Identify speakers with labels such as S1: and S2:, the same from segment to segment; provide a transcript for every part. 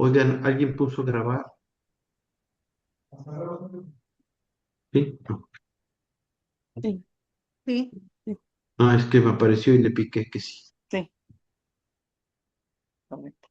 S1: Oigan, ¿alguien puso grabar? ¿Sí? No.
S2: Sí,
S3: Sí,
S2: sí,
S1: Ah, es que me apareció y le piqué que sí.
S2: sí, correcto.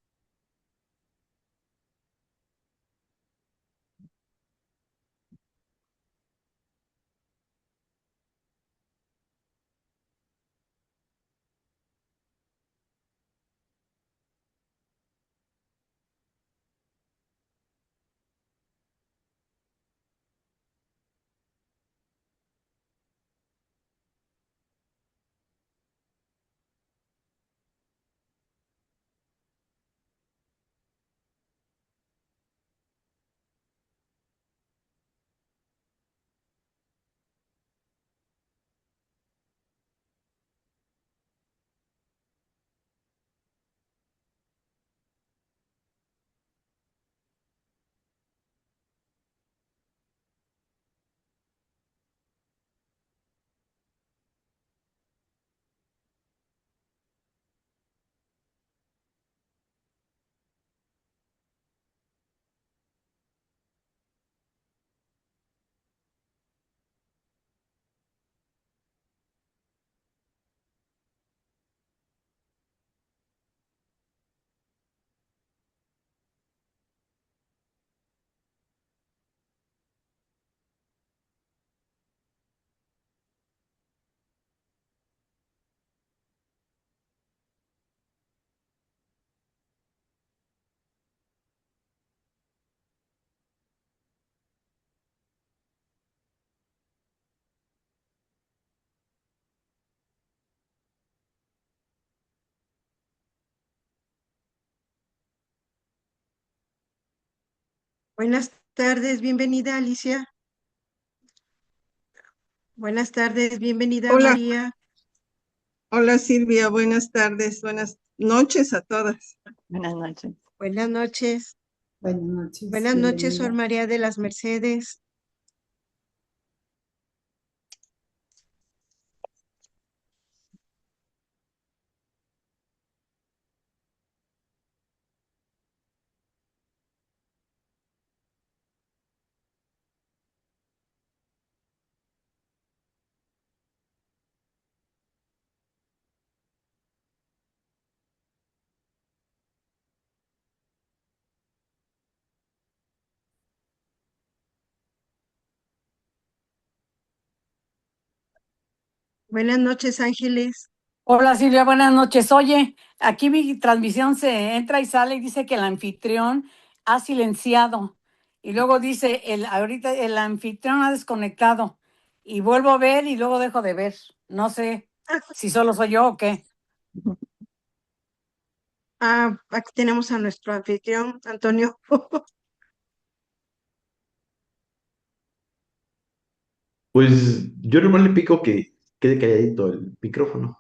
S3: buenas tardes, bienvenida Alicia. Buenas tardes, bienvenida
S4: Hola,
S3: María.
S4: hola Silvia, buenas tardes, buenas noches a todas.
S2: Buenas noches.
S3: Buenas noches.
S5: Buenas noches,
S3: Buenas noches, Sor
S5: bienvenida.
S3: María de las Mercedes. Buenas noches, Ángeles.
S2: Hola Silvia, buenas noches. Oye, aquí mi transmisión se entra y sale y dice que el anfitrión ha silenciado. Y luego dice, ahorita el anfitrión ha desconectado. Y vuelvo a ver y luego dejo de ver. No sé si solo soy yo o qué.
S3: Aquí tenemos a nuestro anfitrión, Antonio.
S1: Pues yo nomás le pico que quede calladito el micrófono.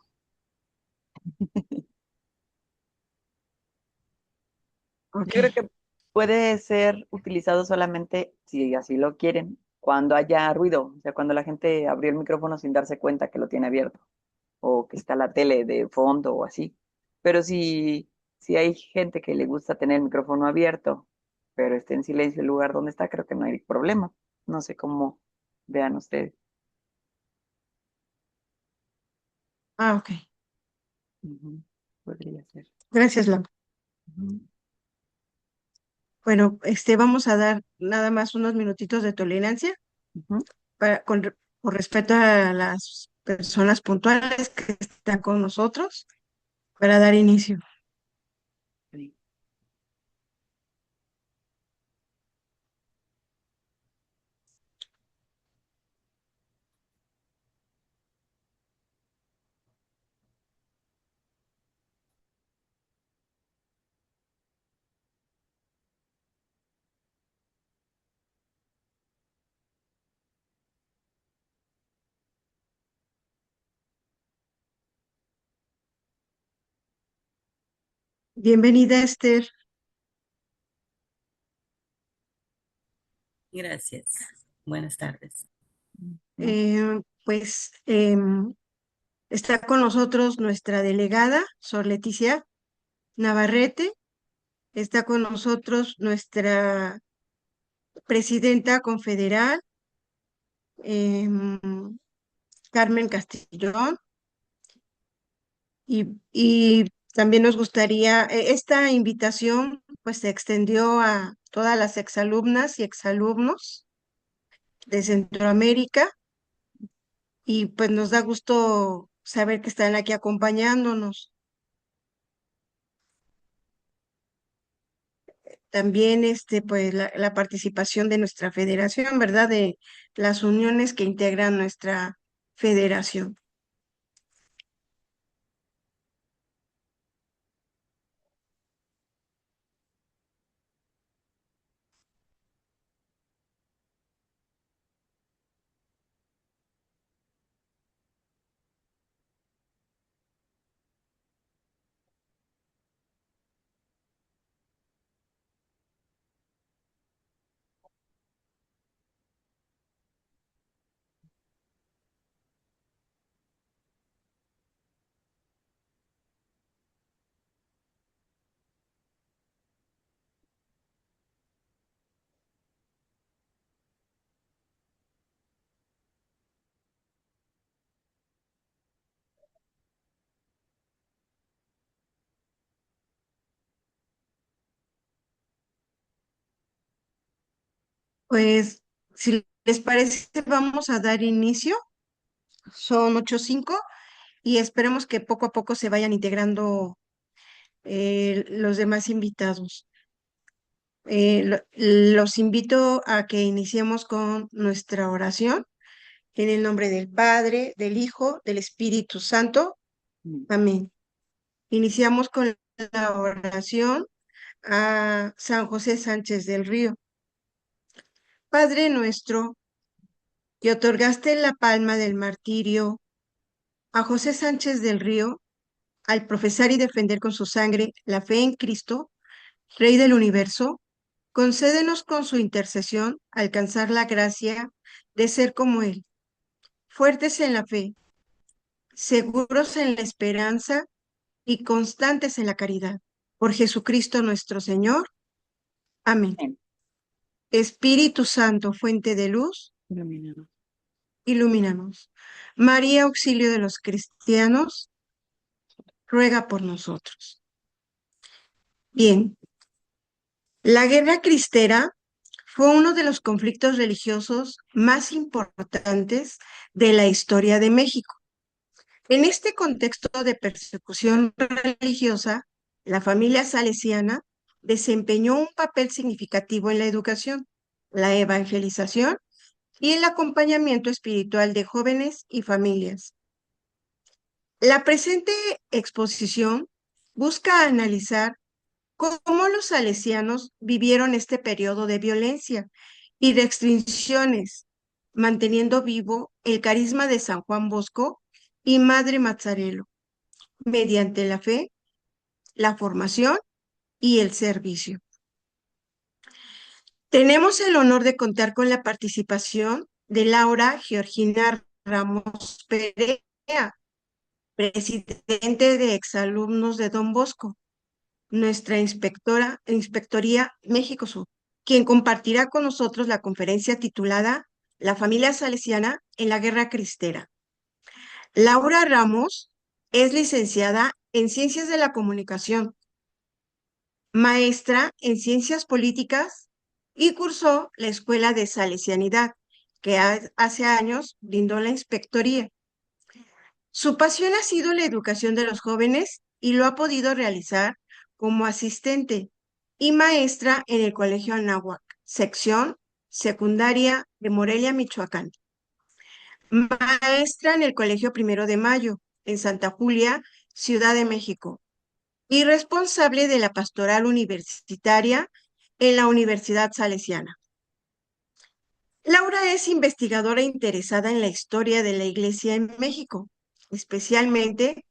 S3: Ok.
S2: Yo creo que puede ser utilizado solamente si así lo quieren, cuando haya ruido, o sea, cuando la gente abrió el micrófono sin darse cuenta que lo tiene abierto o que está la tele de fondo o así. Pero si hay gente que le gusta tener el micrófono abierto, pero está en silencio el lugar donde está, creo que no hay problema. No sé cómo vean ustedes.
S3: Ok.
S2: Ujú, podría ser.
S3: Gracias, Lau.
S2: Ujú,
S3: Bueno, vamos a dar nada más unos minutitos de tolerancia
S2: ujú.
S3: por respeto a las personas puntuales que están con nosotros para dar inicio.
S2: Sí.
S3: Bienvenida, Esther.
S5: Gracias. Buenas tardes.
S2: Ujú.
S3: Pues está con nosotros nuestra delegada, Sor Leticia Navarrete. Está con nosotros nuestra presidenta confederal, em, Carmen Castillón, y también nos gustaría, esta invitación pues se extendió a todas las exalumnas y exalumnos de Centroamérica y pues nos da gusto saber que están aquí acompañándonos. También pues la participación de nuestra federación, ¿verdad? De las uniones que integran nuestra federación. Pues, si les parece, vamos a dar inicio. Son 8:05 y esperemos que poco a poco se vayan integrando los demás invitados. Los invito a que iniciemos con nuestra oración en el nombre del Padre, del Hijo, del Espíritu Santo. Amén. Iniciamos con la oración a San José Sánchez del Río. Padre nuestro, que otorgaste la palma del martirio a José Sánchez del Río al profesar y defender con su sangre la fe en Cristo, Rey del universo, concédenos con su intercesión alcanzar la gracia de ser como Él, fuertes en la fe, seguros en la esperanza y constantes en la caridad. Por Jesucristo nuestro Señor. Amén.
S2: Amén.
S3: Espíritu Santo, fuente de luz,
S2: Ilumínanos.
S3: ilumínanos. María, auxilio de los cristianos, ruega por nosotros. Bien, la guerra cristera fue uno de los conflictos religiosos más importantes de la historia de México. En este contexto de persecución religiosa, la familia salesiana desempeñó un papel significativo en la educación, la evangelización y el acompañamiento espiritual de jóvenes y familias. La presente exposición busca analizar cómo los salesianos vivieron este periodo de violencia y restricciones, manteniendo vivo el carisma de San Juan Bosco y Madre Mazzarello, mediante la fe, la formación y el servicio. Tenemos el honor de contar con la participación de Laura Georgina Ramos Perea, presidente de exalumnos de Don Bosco, nuestra Inspectoría México Sur, quien compartirá con nosotros la conferencia titulada La familia salesiana en la guerra cristera. Laura Ramos es licenciada en Ciencias de la Comunicación, maestra en Ciencias Políticas y cursó la Escuela de Salesianidad, que hace años brindó la inspectoría. Su pasión ha sido la educación de los jóvenes y lo ha podido realizar como asistente y maestra en el Colegio Anáhuac, sección secundaria de Morelia, Michoacán. Maestra en el Colegio Primero de Mayo, en Santa Julia, Ciudad de México. Y responsable de la pastoral universitaria en la Universidad Salesiana. Laura es investigadora interesada en la historia de la Iglesia en México, especialmente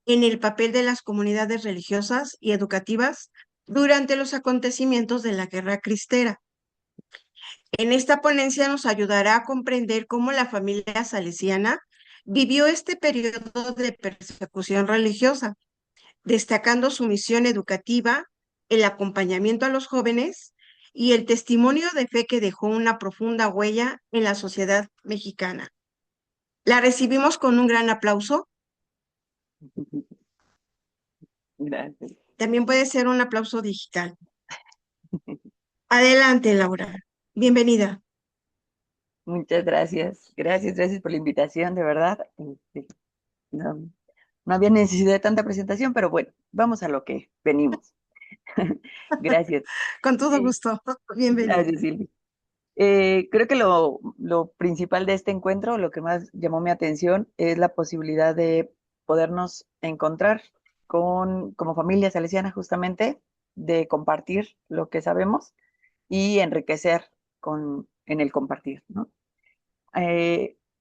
S3: en el papel de las comunidades religiosas y educativas durante los acontecimientos de la Guerra Cristera. En esta ponencia nos ayudará a comprender cómo la familia salesiana vivió este periodo de persecución religiosa, destacando su misión educativa el acompañamiento a los jóvenes y el testimonio de fe que dejó una profunda huella en la sociedad mexicana. La recibimos con un gran aplauso.
S2: Gracias.
S3: También puede ser un aplauso digital. Adelante, Laura. Bienvenida.
S2: Muchas gracias. Gracias por la invitación, de verdad. No, no había necesidad de tanta presentación, pero bueno, vamos a lo que venimos. Gracias.
S3: Con todo gusto. Bienvenida.
S2: Gracias, Silvia. Creo que lo principal de este encuentro, lo que más llamó mi atención, es la posibilidad de podernos encontrar como familia salesiana, justamente, de compartir lo que sabemos y enriquecer en el compartir, ¿no?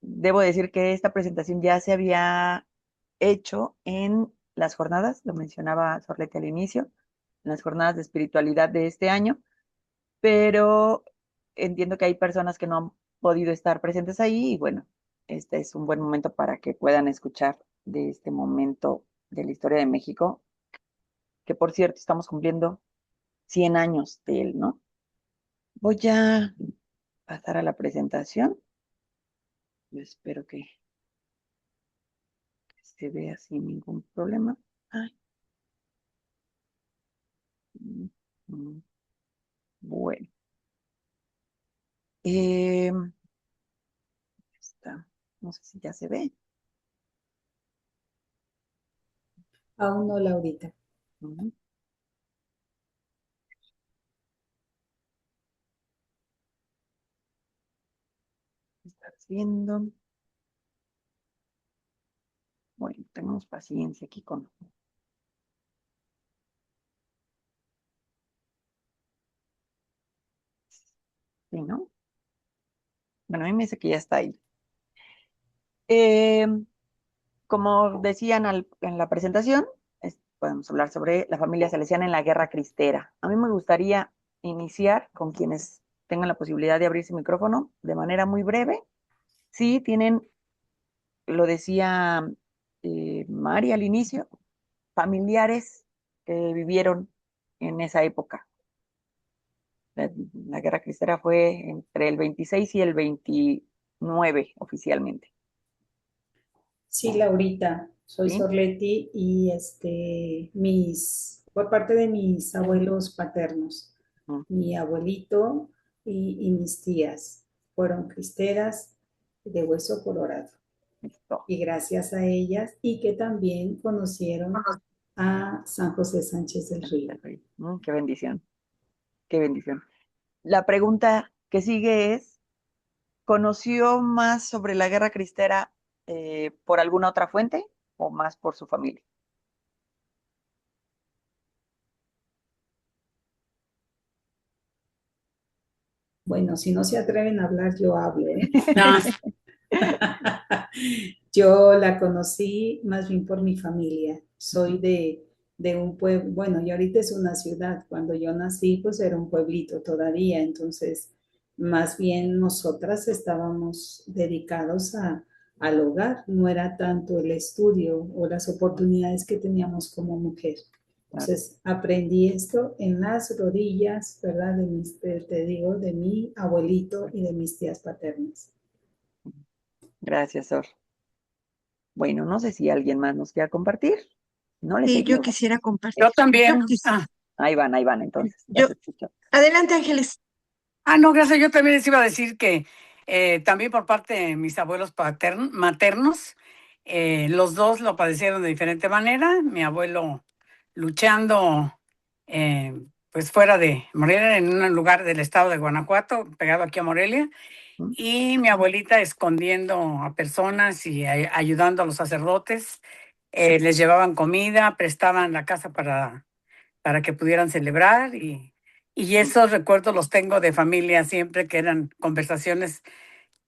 S2: Debo decir que esta presentación ya se había hecho en las jornadas, lo mencionaba Sorlete al inicio, en las jornadas de espiritualidad de este año, pero entiendo que hay personas que no han podido estar presentes ahí y bueno, este es un buen momento para que puedan escuchar de este momento de la historia de México, que por cierto estamos cumpliendo 100 años de él, ¿no? Voy a pasar a la presentación. Yo espero que se vea sin ningún problema. Ay. Bueno. Está. No sé si ya se ve.
S5: Aún no, Laurita.
S2: Uh-huh. Está haciendo. Bueno, tenemos paciencia aquí con. Sí, ¿no? Bueno, a mí me dice que ya está ahí. Como decían en la presentación, podemos hablar sobre la familia salesiana en la Guerra Cristera. A mí me gustaría iniciar con quienes tengan la posibilidad de abrirse micrófono de manera muy breve. Sí, tienen, lo decía Mari al inicio, familiares que vivieron en esa época. La Guerra Cristera fue entre el 26 y el 29 oficialmente.
S5: Sí, Laurita, soy
S2: ¿Sí?
S5: Sorleti y por parte de mis abuelos paternos, mi abuelito y mis tías fueron cristeras de Hueso Colorado.
S2: Listo.
S5: Y gracias a ellas y que también conocieron a San José Sánchez del Río.
S2: Qué bendición, qué bendición. La pregunta que sigue es, ¿conoció más sobre la Guerra Cristera por alguna otra fuente o más por su familia?
S5: Bueno, si no se atreven a hablar, yo hablo, ¿eh? No. Yo la conocí más bien por mi familia. Soy de un pueblo, bueno, y ahorita es una ciudad. Cuando yo nací, pues era un pueblito todavía. Entonces, más bien nosotras estábamos dedicados al hogar. No era tanto el estudio o las oportunidades que teníamos como mujer. Entonces, aprendí esto en las rodillas, ¿verdad? Te digo, de mi abuelito y de mis tías paternas.
S2: Gracias, Sor. Bueno, no sé si alguien más nos quiera compartir. No le
S3: Sí, yo
S2: seguimos.
S3: quisiera compartir.
S6: Yo también.
S2: Ahí van, entonces.
S3: Yo, adelante, Ángeles.
S6: No, gracias. Yo también les iba a decir que también por parte de mis abuelos maternos, los dos lo padecieron de diferente manera. Mi abuelo luchando, pues fuera de Morelia, en un lugar del estado de Guanajuato, pegado aquí a Morelia, y mi abuelita escondiendo a personas y ayudando a los sacerdotes. Les llevaban comida, prestaban la casa para que pudieran celebrar y esos recuerdos los tengo de familia siempre, que eran conversaciones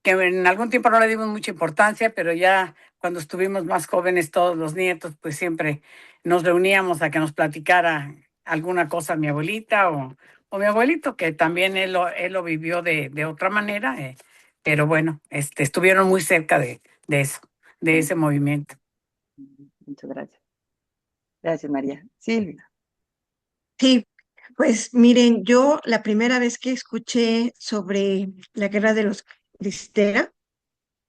S6: que en algún tiempo no le dimos mucha importancia, pero ya cuando estuvimos más jóvenes, todos los nietos, pues siempre nos reuníamos a que nos platicara alguna cosa mi abuelita o mi abuelito, que también él lo vivió de otra manera, pero bueno, estuvieron muy cerca de eso, de ese movimiento.
S2: Muchas gracias. Gracias, María. Silvia.
S3: Sí, Pues miren, yo la primera vez que escuché sobre la guerra de los Cristera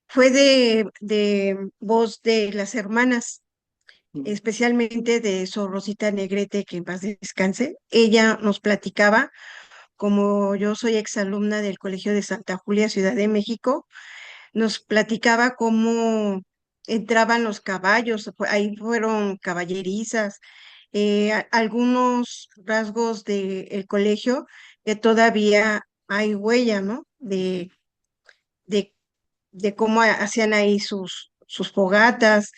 S3: fue de voz de las hermanas, especialmente de Sor Rosita Negrete, que en paz descanse. Ella nos platicaba, como yo soy exalumna del Colegio de Santa Julia, Ciudad de México, nos platicaba cómo entraban los caballos, ahí fueron caballerizas, algunos rasgos del colegio que todavía hay huella, ¿no? De, de cómo hacían ahí sus fogatas.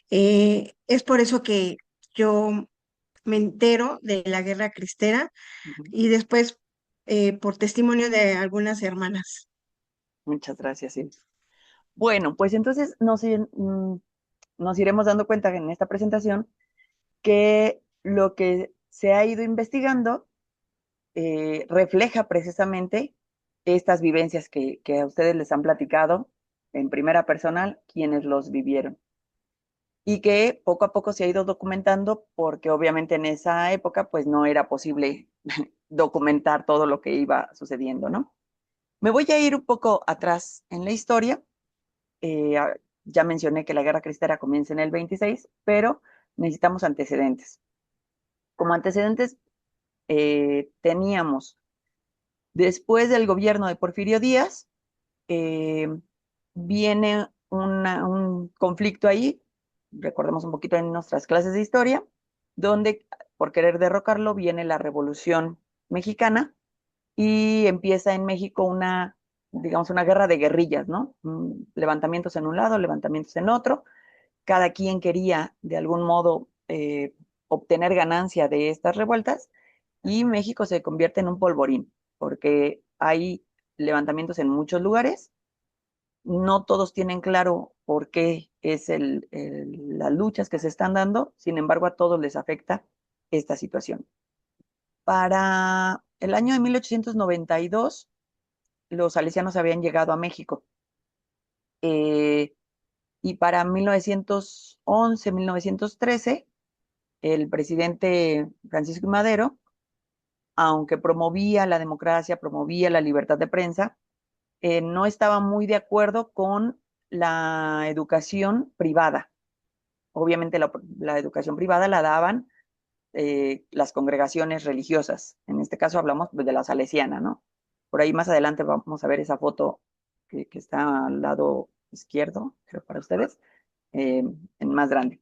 S3: Es por eso que yo me entero de la Guerra Cristera
S2: Ujú.
S3: y después por testimonio de algunas hermanas.
S2: Muchas gracias, sí. Bueno, pues entonces nos iremos dando cuenta en esta presentación que lo que se ha ido investigando refleja precisamente estas vivencias que a ustedes les han platicado en primera personal quienes los vivieron y que poco a poco se ha ido documentando porque obviamente en esa época pues no era posible documentar todo lo que iba sucediendo, ¿no? Me voy a ir un poco atrás en la historia. Eh, ya mencioné que la Guerra Cristera comienza en el 26, pero necesitamos antecedentes. Como antecedentes teníamos, después del gobierno de Porfirio Díaz, eh, viene un conflicto ahí, recordemos un poquito en nuestras clases de historia, donde por querer derrocarlo viene la Revolución Mexicana y empieza en México digamos, una guerra de guerrillas, ¿no? Levantamientos en un lado, levantamientos en otro. Cada quien quería, de algún modo, obtener ganancia de estas revueltas y México se convierte en un polvorín, porque hay levantamientos en muchos lugares, no todos tienen claro por qué es las luchas que se están dando, sin embargo, a todos les afecta esta situación. Para el año de 1892, los salesianos habían llegado a México. Y para 1911, 1913, el presidente Francisco I. Madero, aunque promovía la democracia, promovía la libertad de prensa, no estaba muy de acuerdo con la educación privada. Obviamente la educación privada la daban las congregaciones religiosas. En este caso hablamos de la salesiana, ¿no? Por ahí más adelante vamos a ver esa foto que está al lado izquierdo, creo para ustedes, en más grande.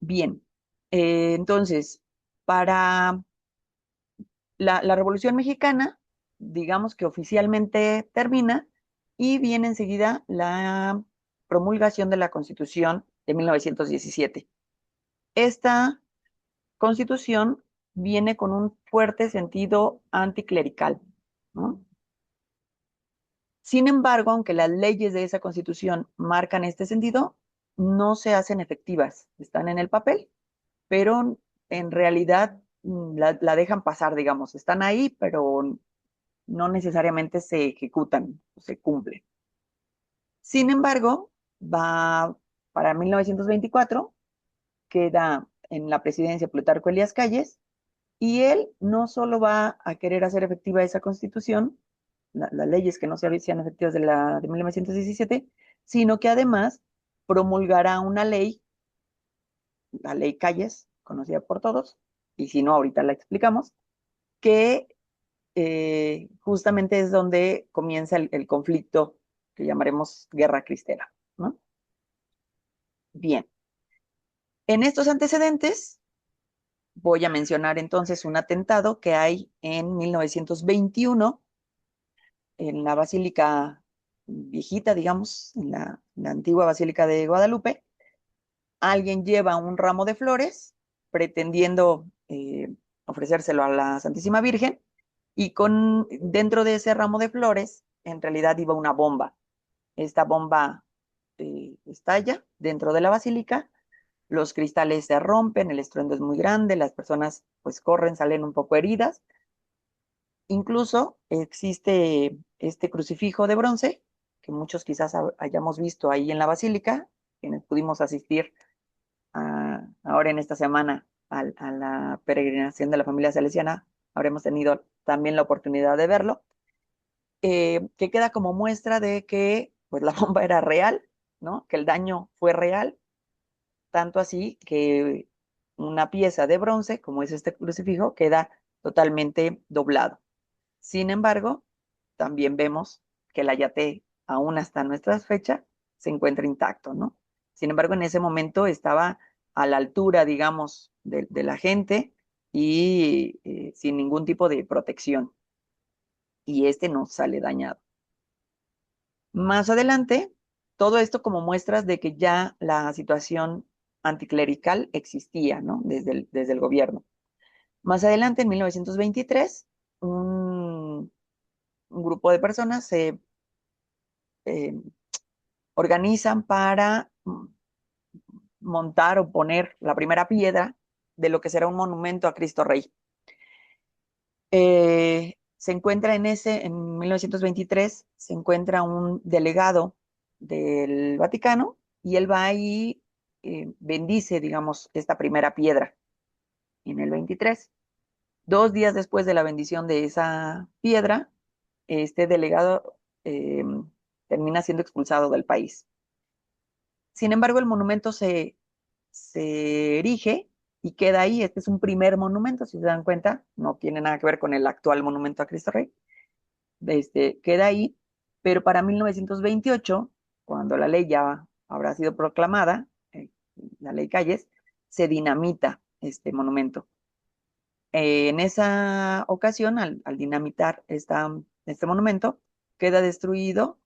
S2: Bien, entonces, para la Revolución Mexicana, digamos que oficialmente termina y viene enseguida la promulgación de la Constitución de 1917. Esta Constitución viene con un fuerte sentido anticlerical, ¿no? Sin embargo, aunque las leyes de esa Constitución marcan este sentido, no se hacen efectivas, están en el papel, pero en realidad la dejan pasar, digamos, están ahí, pero no necesariamente se ejecutan o se cumplen. Sin embargo, va para 1924, queda en la presidencia Plutarco Elías Calles, y él no solo va a querer hacer efectiva esa constitución, las leyes que no se hacían efectivas de 1917, sino que además promulgará una ley, la ley Calles, conocida por todos, y si no, ahorita la explicamos, que justamente es donde comienza el conflicto que llamaremos Guerra Cristera, ¿no? Bien, en estos antecedentes voy a mencionar entonces un atentado que hay en 1921 en la Basílica viejita, digamos, en la antigua Basílica de Guadalupe. Alguien lleva un ramo de flores pretendiendo ofrecérselo a la Santísima Virgen y dentro de ese ramo de flores en realidad iba una bomba. Esta bomba estalla dentro de la basílica, los cristales se rompen, el estruendo es muy grande, las personas pues corren, salen un poco heridas. Incluso existe este crucifijo de bronce, que muchos quizás hayamos visto ahí en la basílica, quienes pudimos asistir ahora en esta semana a la peregrinación de la familia salesiana habremos tenido también la oportunidad de verlo, que queda como muestra de que pues, la bomba era real, ¿no? Que el daño fue real, tanto así que una pieza de bronce, como es este crucifijo, queda totalmente doblado. Sin embargo, también vemos que el ayate, aún hasta nuestras fechas, se encuentra intacto, ¿no? Sin embargo, en ese momento estaba a la altura, digamos, de la gente y sin ningún tipo de protección. Y este no sale dañado. Más adelante, todo esto como muestras de que ya la situación anticlerical existía, ¿no? Desde el gobierno. Más adelante, en 1923, un grupo de personas se organizan para montar o poner la primera piedra de lo que será un monumento a Cristo Rey. Se encuentra en 1923, se encuentra un delegado del Vaticano y él va y bendice, digamos, esta primera piedra en el 23. 2 días después de la bendición de esa piedra, este delegado termina siendo expulsado del país. Sin embargo, el monumento se erige y queda ahí. Este es un primer monumento, si se dan cuenta, no tiene nada que ver con el actual monumento a Cristo Rey. Queda ahí, pero para 1928, cuando la ley ya habrá sido proclamada, la ley Calles, se dinamita este monumento. En esa ocasión, al dinamitar este monumento, queda destruido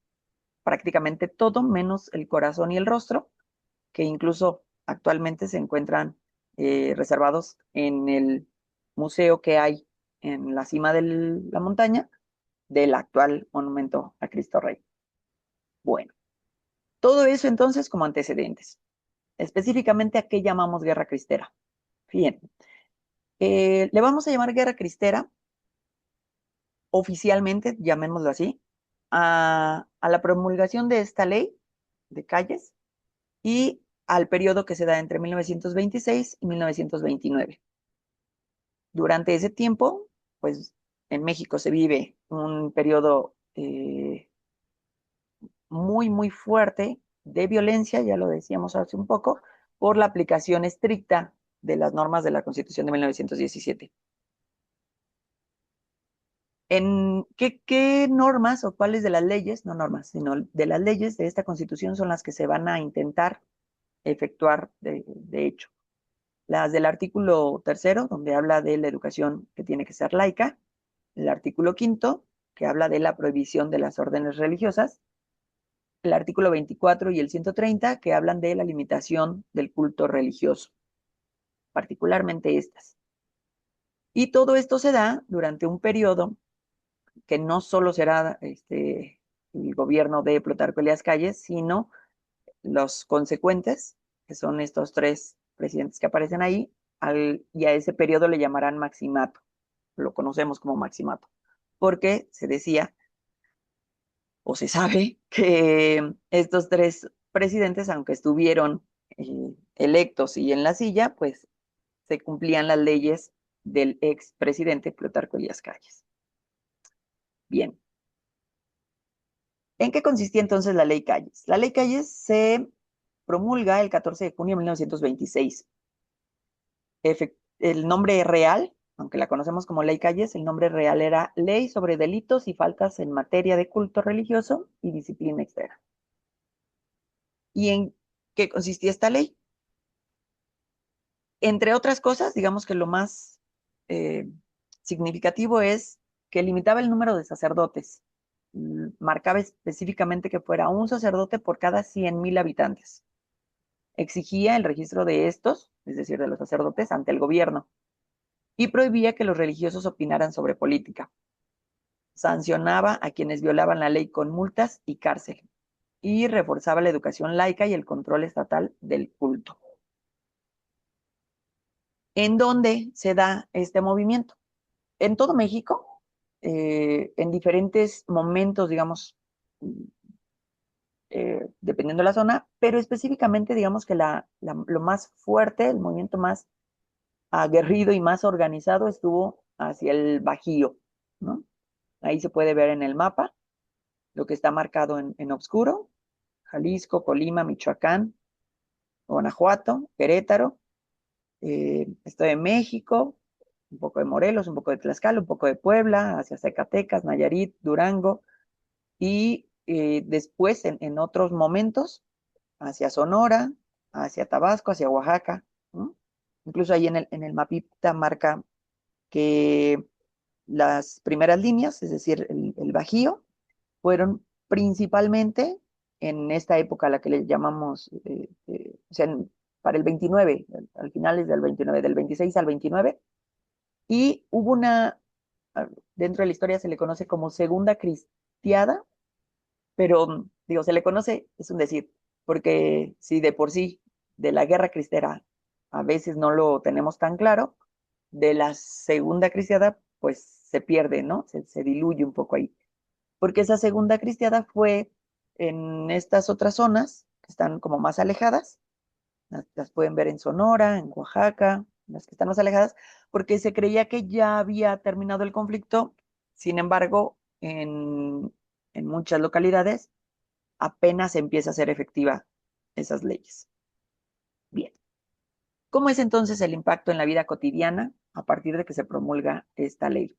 S2: prácticamente todo, menos el corazón y el rostro, que incluso actualmente se encuentran reservados en el museo que hay en la cima de la montaña del actual monumento a Cristo Rey. Bueno, todo eso entonces como antecedentes. Específicamente, ¿a qué llamamos guerra cristera? Bien, le vamos a llamar guerra cristera oficialmente, llamémoslo así, a la promulgación de esta ley de Calles y al periodo que se da entre 1926 y 1929. Durante ese tiempo, pues en México se vive un periodo muy, muy fuerte de violencia, ya lo decíamos hace un poco, por la aplicación estricta de las normas de la Constitución de 1917. ¿En qué normas o cuáles de las leyes, no normas, sino de las leyes de esta Constitución son las que se van a intentar efectuar de hecho? Las del artículo 3, donde habla de la educación que tiene que ser laica, el artículo 5, que habla de la prohibición de las órdenes religiosas, el artículo 24 y el 130, que hablan de la limitación del culto religioso, particularmente estas. Y todo esto se da durante un periodo que no solo será el gobierno de Plutarco Elías Calles, sino los consecuentes, que son estos 3 presidentes que aparecen ahí, y a ese periodo le llamarán maximato. Lo conocemos como maximato, porque se decía o se sabe que estos 3 presidentes, aunque estuvieron electos y en la silla, pues se cumplían las leyes del expresidente Plutarco Elías Calles. Bien. ¿En qué consistía entonces la ley Calles? La ley Calles se promulga el 14 de junio de 1926. El nombre real, aunque la conocemos como ley Calles, el nombre real era Ley sobre delitos y faltas en materia de culto religioso y disciplina externa. ¿Y en qué consistía esta ley? Entre otras cosas, digamos que lo más significativo es que limitaba el número de sacerdotes. Marcaba específicamente que fuera un sacerdote por cada 100,000 habitantes. Exigía el registro de estos, es decir, de los sacerdotes, ante el gobierno, y prohibía que los religiosos opinaran sobre política. Sancionaba a quienes violaban la ley con multas y cárcel, y reforzaba la educación laica y el control estatal del culto. ¿En dónde se da este movimiento? En todo México, en diferentes momentos, digamos, dependiendo de la zona, pero específicamente, digamos que lo más fuerte, el movimiento más aguerrido y más organizado estuvo hacia el Bajío, ¿no? Ahí se puede ver en el mapa lo que está marcado en oscuro: Jalisco, Colima, Michoacán, Guanajuato, Querétaro, Estado de México, un poco de Morelos, un poco de Tlaxcala, un poco de Puebla, hacia Zacatecas, Nayarit, Durango, y después en otros momentos hacia Sonora, hacia Tabasco, hacia Oaxaca, ¿no? Incluso ahí en el mapita marca que las primeras líneas, es decir, el Bajío, fueron principalmente en esta época a la que le llamamos, o sea, para el 29, al finales del 29, del 26 al 29, y hubo dentro de la historia se le conoce como Segunda Cristiada, pero digo, se le conoce, es un decir, porque si de por sí de la guerra cristera a veces no lo tenemos tan claro, de la Segunda Cristiada pues se pierde, ¿no? Se diluye un poco ahí, porque esa Segunda Cristiada fue en estas otras zonas que están como más alejadas, las pueden ver en Sonora, en Oaxaca, las que están más alejadas, porque se creía que ya había terminado el conflicto. Sin embargo, en muchas localidades apenas empieza a ser efectiva esas leyes. Bien, ¿cómo es entonces el impacto en la vida cotidiana a partir de que se promulga esta ley?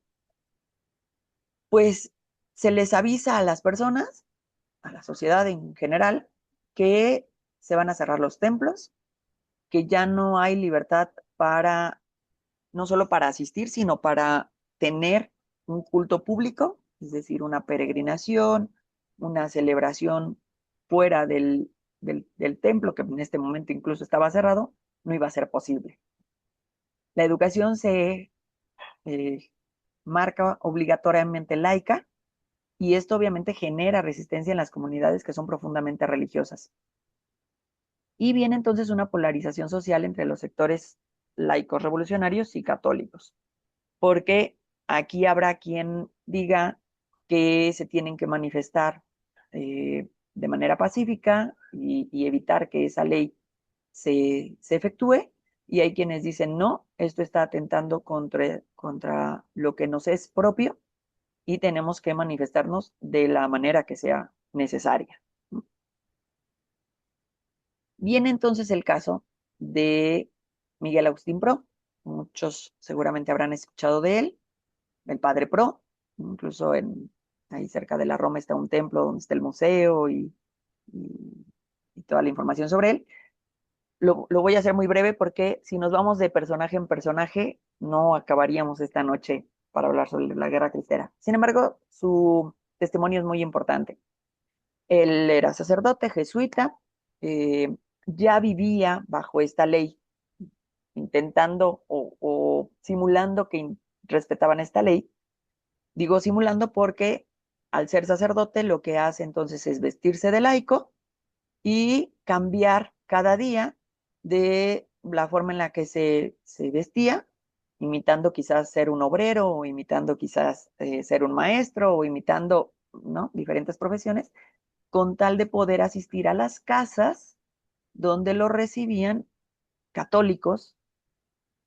S2: Pues se les avisa a las personas, a la sociedad en general, que se van a cerrar los templos, que ya no hay libertad para, no solo para asistir, sino para tener un culto público, es decir, una peregrinación, una celebración fuera del templo, que en este momento incluso estaba cerrado, no iba a ser posible. La educación se eh, marca obligatoriamente laica, y esto obviamente genera resistencia en las comunidades que son profundamente religiosas. Y viene entonces una polarización social entre los sectores laicos revolucionarios y católicos, porque aquí habrá quien diga que se tienen que manifestar de manera pacífica y evitar que esa ley se efectúe, y hay quienes dicen no, esto está atentando contra lo que nos es propio y tenemos que manifestarnos de la manera que sea necesaria. Viene entonces el caso de Miguel Agustín Pro. Muchos seguramente habrán escuchado de él, el padre Pro. Incluso ahí cerca de la Roma está un templo donde está el museo y toda la información sobre él. Lo voy a hacer muy breve porque si nos vamos de personaje en personaje, no acabaríamos esta noche para hablar sobre la guerra cristera. Sin embargo, su testimonio es muy importante. Él era sacerdote jesuita, ya vivía bajo esta ley, intentando o simulando que respetaban esta ley. Digo simulando porque al ser sacerdote lo que hace entonces es vestirse de laico y cambiar cada día de la forma en la que se vestía, imitando quizás ser un obrero, o imitando quizás ser un maestro, o imitando, ¿no?, diferentes profesiones, con tal de poder asistir a las casas donde lo recibían católicos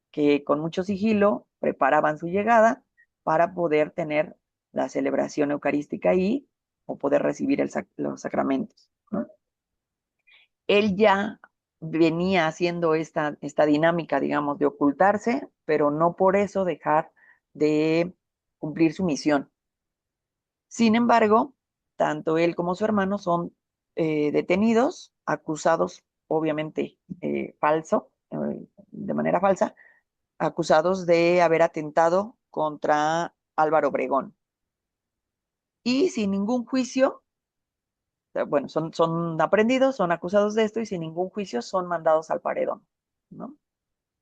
S2: que con mucho sigilo preparaban su llegada para poder tener la celebración eucarística ahí o poder recibir los sacramentos, ¿no? Él ya venía haciendo esta dinámica, digamos, de ocultarse, pero no por eso dejar de cumplir su misión. Sin embargo, tanto él como su hermano son detenidos, acusados, obviamente de manera falsa, acusados de haber atentado contra Álvaro Obregón. Y sin ningún juicio, bueno, son aprendidos, son acusados de esto y sin ningún juicio son mandados al paredón, ¿no?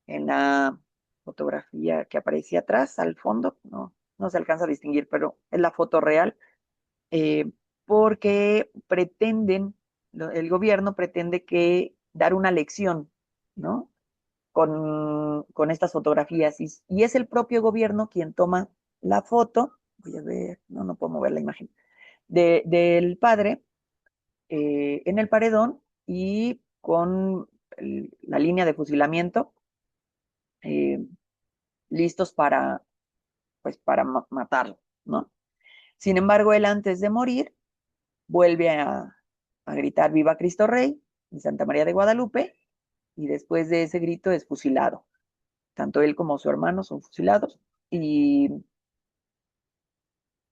S2: En la fotografía que aparecía atrás, al fondo, no se alcanza a distinguir, pero es la foto real, eh, porque el gobierno pretende dar una lección, ¿no?, con estas fotografías, y es el propio gobierno quien toma la foto. Voy a ver, no puedo mover la imagen, del padre en el paredón y con la línea de fusilamiento, listos pues para matarlo, ¿no? Sin embargo, él antes de morir vuelve a gritar Viva Cristo Rey en Santa María de Guadalupe, y después de ese grito es fusilado. Tanto él como su hermano son fusilados, y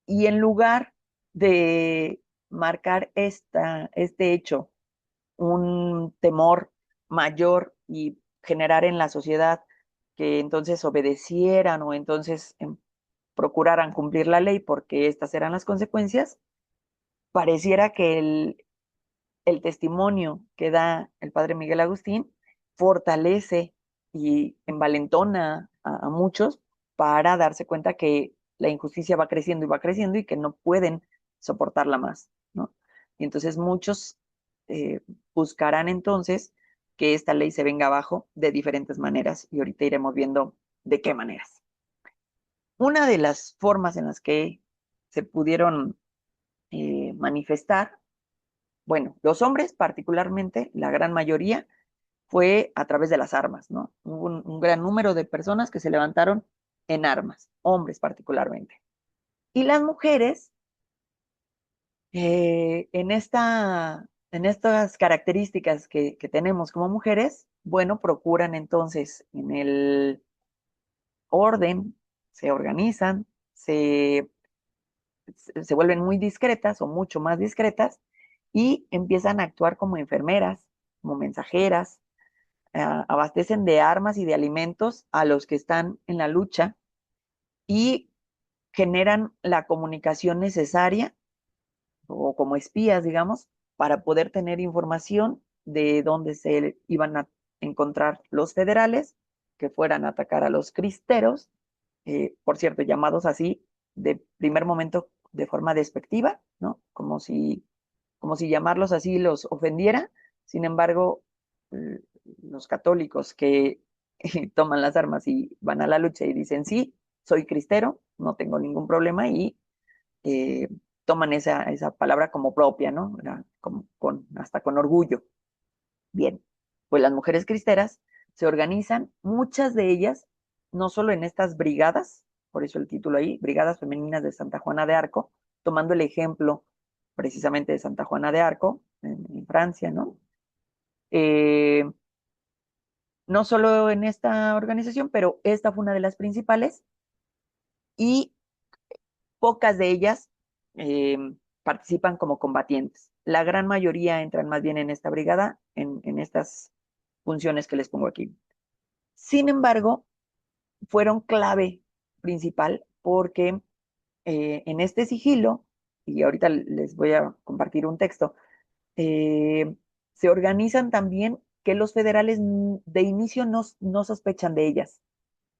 S2: en lugar de marcar este hecho un temor mayor y generar en la sociedad que entonces obedecieran o entonces procuraran cumplir la ley porque estas eran las consecuencias, pareciera que el testimonio que da el padre Miguel Agustín fortalece y envalentona a muchos para darse cuenta que la injusticia va creciendo y que no pueden soportarla más, ¿no? Y entonces muchos eh, buscarán entonces que esta ley se venga abajo de diferentes maneras, y ahorita iremos viendo de qué maneras. Una de las formas en las que se pudieron manifestar, bueno, los hombres particularmente, la gran mayoría, fue a través de las armas, ¿no? Hubo un gran número de personas que se levantaron en armas, hombres particularmente. Y las mujeres, en estas características que tenemos como mujeres, bueno, procuran entonces en el orden, se organizan, se vuelven muy discretas o mucho más discretas y empiezan a actuar como enfermeras, como mensajeras, abastecen de armas y de alimentos a los que están en la lucha y generan la comunicación necesaria o como espías, digamos, para poder tener información de dónde se iban a encontrar los federales que fueran a atacar a los cristeros, por cierto, llamados así de primer momento de forma despectiva, ¿no? Como si llamarlos así los ofendiera. Sin embargo, los católicos que toman las armas y van a la lucha y dicen, sí, soy cristero, no tengo ningún problema, y eh, toman esa palabra como propia, ¿no? Hasta con orgullo. Bien, pues las mujeres cristeras se organizan, muchas de ellas, no solo en estas brigadas, por eso el título ahí, Brigadas Femeninas de Santa Juana de Arco, tomando el ejemplo precisamente de Santa Juana de Arco, en Francia, ¿no? Eh, no solo en esta organización, pero esta fue una de las principales, y pocas de ellas eh, participan como combatientes. La gran mayoría entran más bien en esta brigada, en estas funciones que les pongo aquí. Sin embargo, fueron clave principal porque en este sigilo, y ahorita les voy a compartir un texto, se organizan también que los federales de inicio no sospechan de ellas,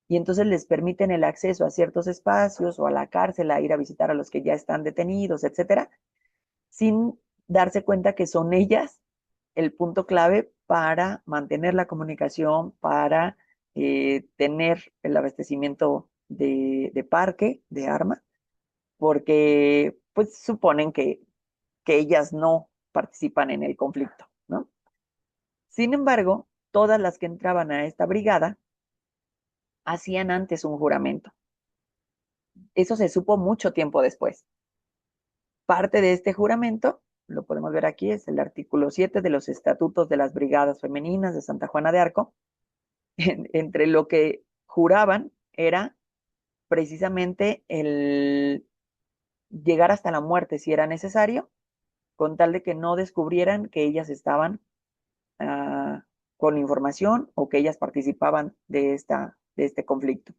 S2: y entonces les permiten el acceso a ciertos espacios o a la cárcel, a ir a visitar a los que ya están detenidos, etcétera, sin darse cuenta que son ellas el punto clave para mantener la comunicación, para tener el abastecimiento de parque, de arma, porque pues suponen que ellas no participan en el conflicto, ¿no? Sin embargo, todas las que entraban a esta brigada hacían antes un juramento. Eso se supo mucho tiempo después. Parte de este juramento, lo podemos ver aquí, es el artículo 7 de los estatutos de las brigadas femeninas de Santa Juana de Arco. Entre lo que juraban era precisamente el llegar hasta la muerte si era necesario, con tal de que no descubrieran que ellas estaban con información o que ellas participaban de este conflicto.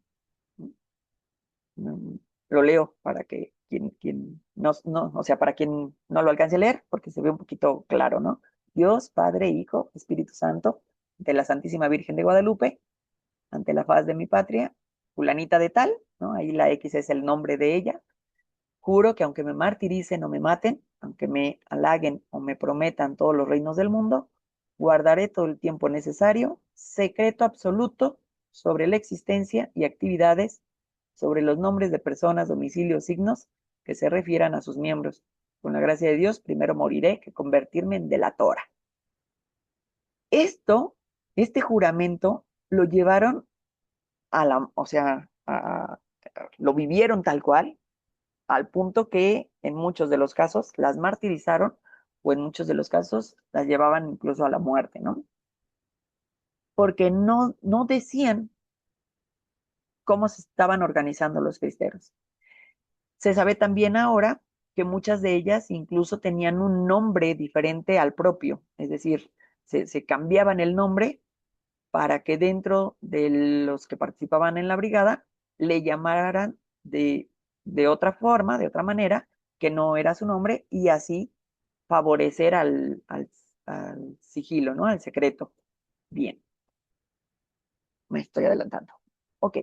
S2: Lo leo para que quien o sea, para quien no lo alcance a leer, porque se ve un poquito claro, ¿no? Dios, Padre, Hijo, Espíritu Santo, de la Santísima Virgen de Guadalupe, ante la faz de mi patria, fulanita de tal, ¿no? Ahí la X es el nombre de ella. Juro que aunque me martiricen o me maten, aunque me halaguen o me prometan todos los reinos del mundo, guardaré todo el tiempo necesario, secreto absoluto sobre la existencia y actividades, sobre los nombres de personas, domicilios, signos que se refieran a sus miembros. Con la gracia de Dios, primero moriré que convertirme en delatora. Este juramento lo llevaron o sea, lo vivieron tal cual, al punto que en muchos de los casos las martirizaron o en muchos de los casos las llevaban incluso a la muerte, ¿no? Porque no decían cómo se estaban organizando los cristeros. Se sabe también ahora que muchas de ellas incluso tenían un nombre diferente al propio, es decir, se cambiaban el nombre para que dentro de los que participaban en la brigada le llamaran de otra forma, de otra manera, que no era su nombre, y así favorecer al sigilo, ¿no? Al secreto. Bien, me estoy adelantando. Ok.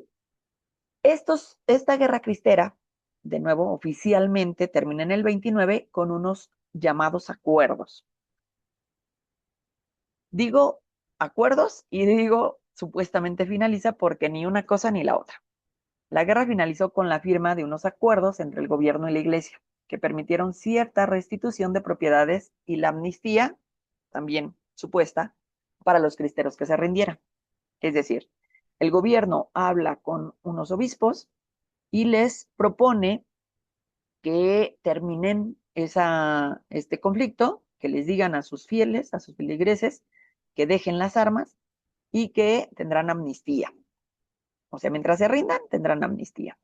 S2: Esta guerra cristera, de nuevo, oficialmente termina en el 29 con unos llamados acuerdos. Digo acuerdos y digo supuestamente finaliza porque ni una cosa ni la otra. La guerra finalizó con la firma de unos acuerdos entre el gobierno y la iglesia que permitieron cierta restitución de propiedades y la amnistía, también supuesta, para los cristeros que se rindieran. Es decir, el gobierno habla con unos obispos y les propone que terminen este conflicto, que les digan a sus fieles, a sus feligreses, que dejen las armas y que tendrán amnistía. O sea, mientras se rindan, tendrán amnistía.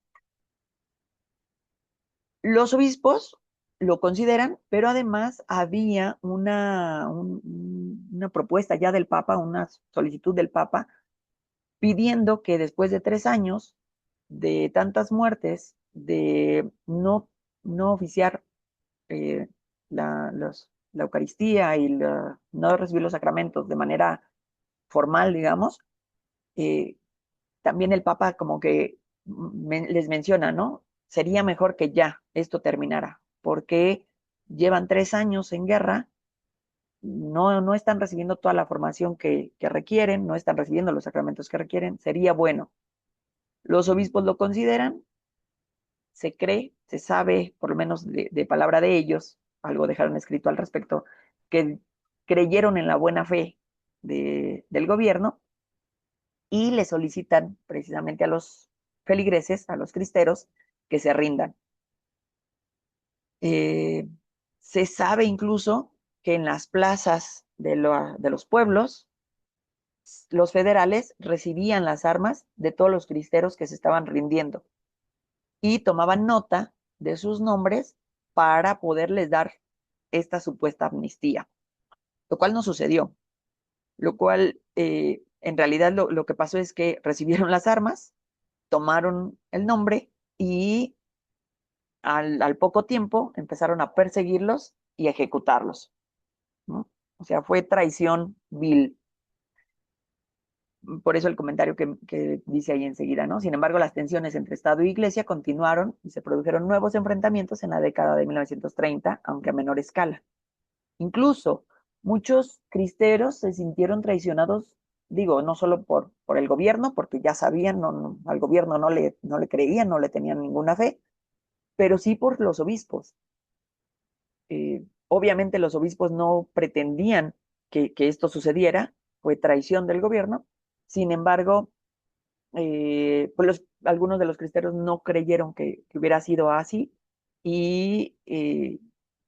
S2: Los obispos lo consideran, pero además había una propuesta ya del Papa, una solicitud del Papa, pidiendo que después de 3 años de tantas muertes, de no oficiar eh, la Eucaristía y no recibir los sacramentos de manera formal, digamos, eh, también el Papa como que les menciona, ¿no? Sería mejor que ya esto terminara, porque llevan 3 años en guerra, no están recibiendo toda la formación que requieren, no están recibiendo los sacramentos que requieren, sería bueno. Los obispos lo consideran, se cree, se sabe, por lo menos de palabra de ellos, algo dejaron escrito al respecto, que creyeron en la buena fe del gobierno y le solicitan precisamente a los feligreses, a los cristeros, que se rindan. Se sabe incluso que en las plazas de los pueblos, los federales recibían las armas de todos los cristeros que se estaban rindiendo y tomaban nota de sus nombres para poderles dar esta supuesta amnistía, lo cual no sucedió, lo cual en realidad lo que pasó es que recibieron las armas, tomaron el nombre y al poco tiempo empezaron a perseguirlos y a ejecutarlos, ¿no? O sea, fue traición vil. Por eso el comentario que dice ahí enseguida, ¿no? Sin embargo, las tensiones entre Estado y Iglesia continuaron y se produjeron nuevos enfrentamientos en la década de 1930, aunque a menor escala. Incluso muchos cristeros se sintieron traicionados, digo, no solo por el gobierno, porque ya sabían, al gobierno no le creían, no le tenían ninguna fe, pero sí por los obispos. Obviamente los obispos no pretendían que esto sucediera, fue traición del gobierno. Sin embargo, pues algunos de los cristeros no creyeron que hubiera sido así y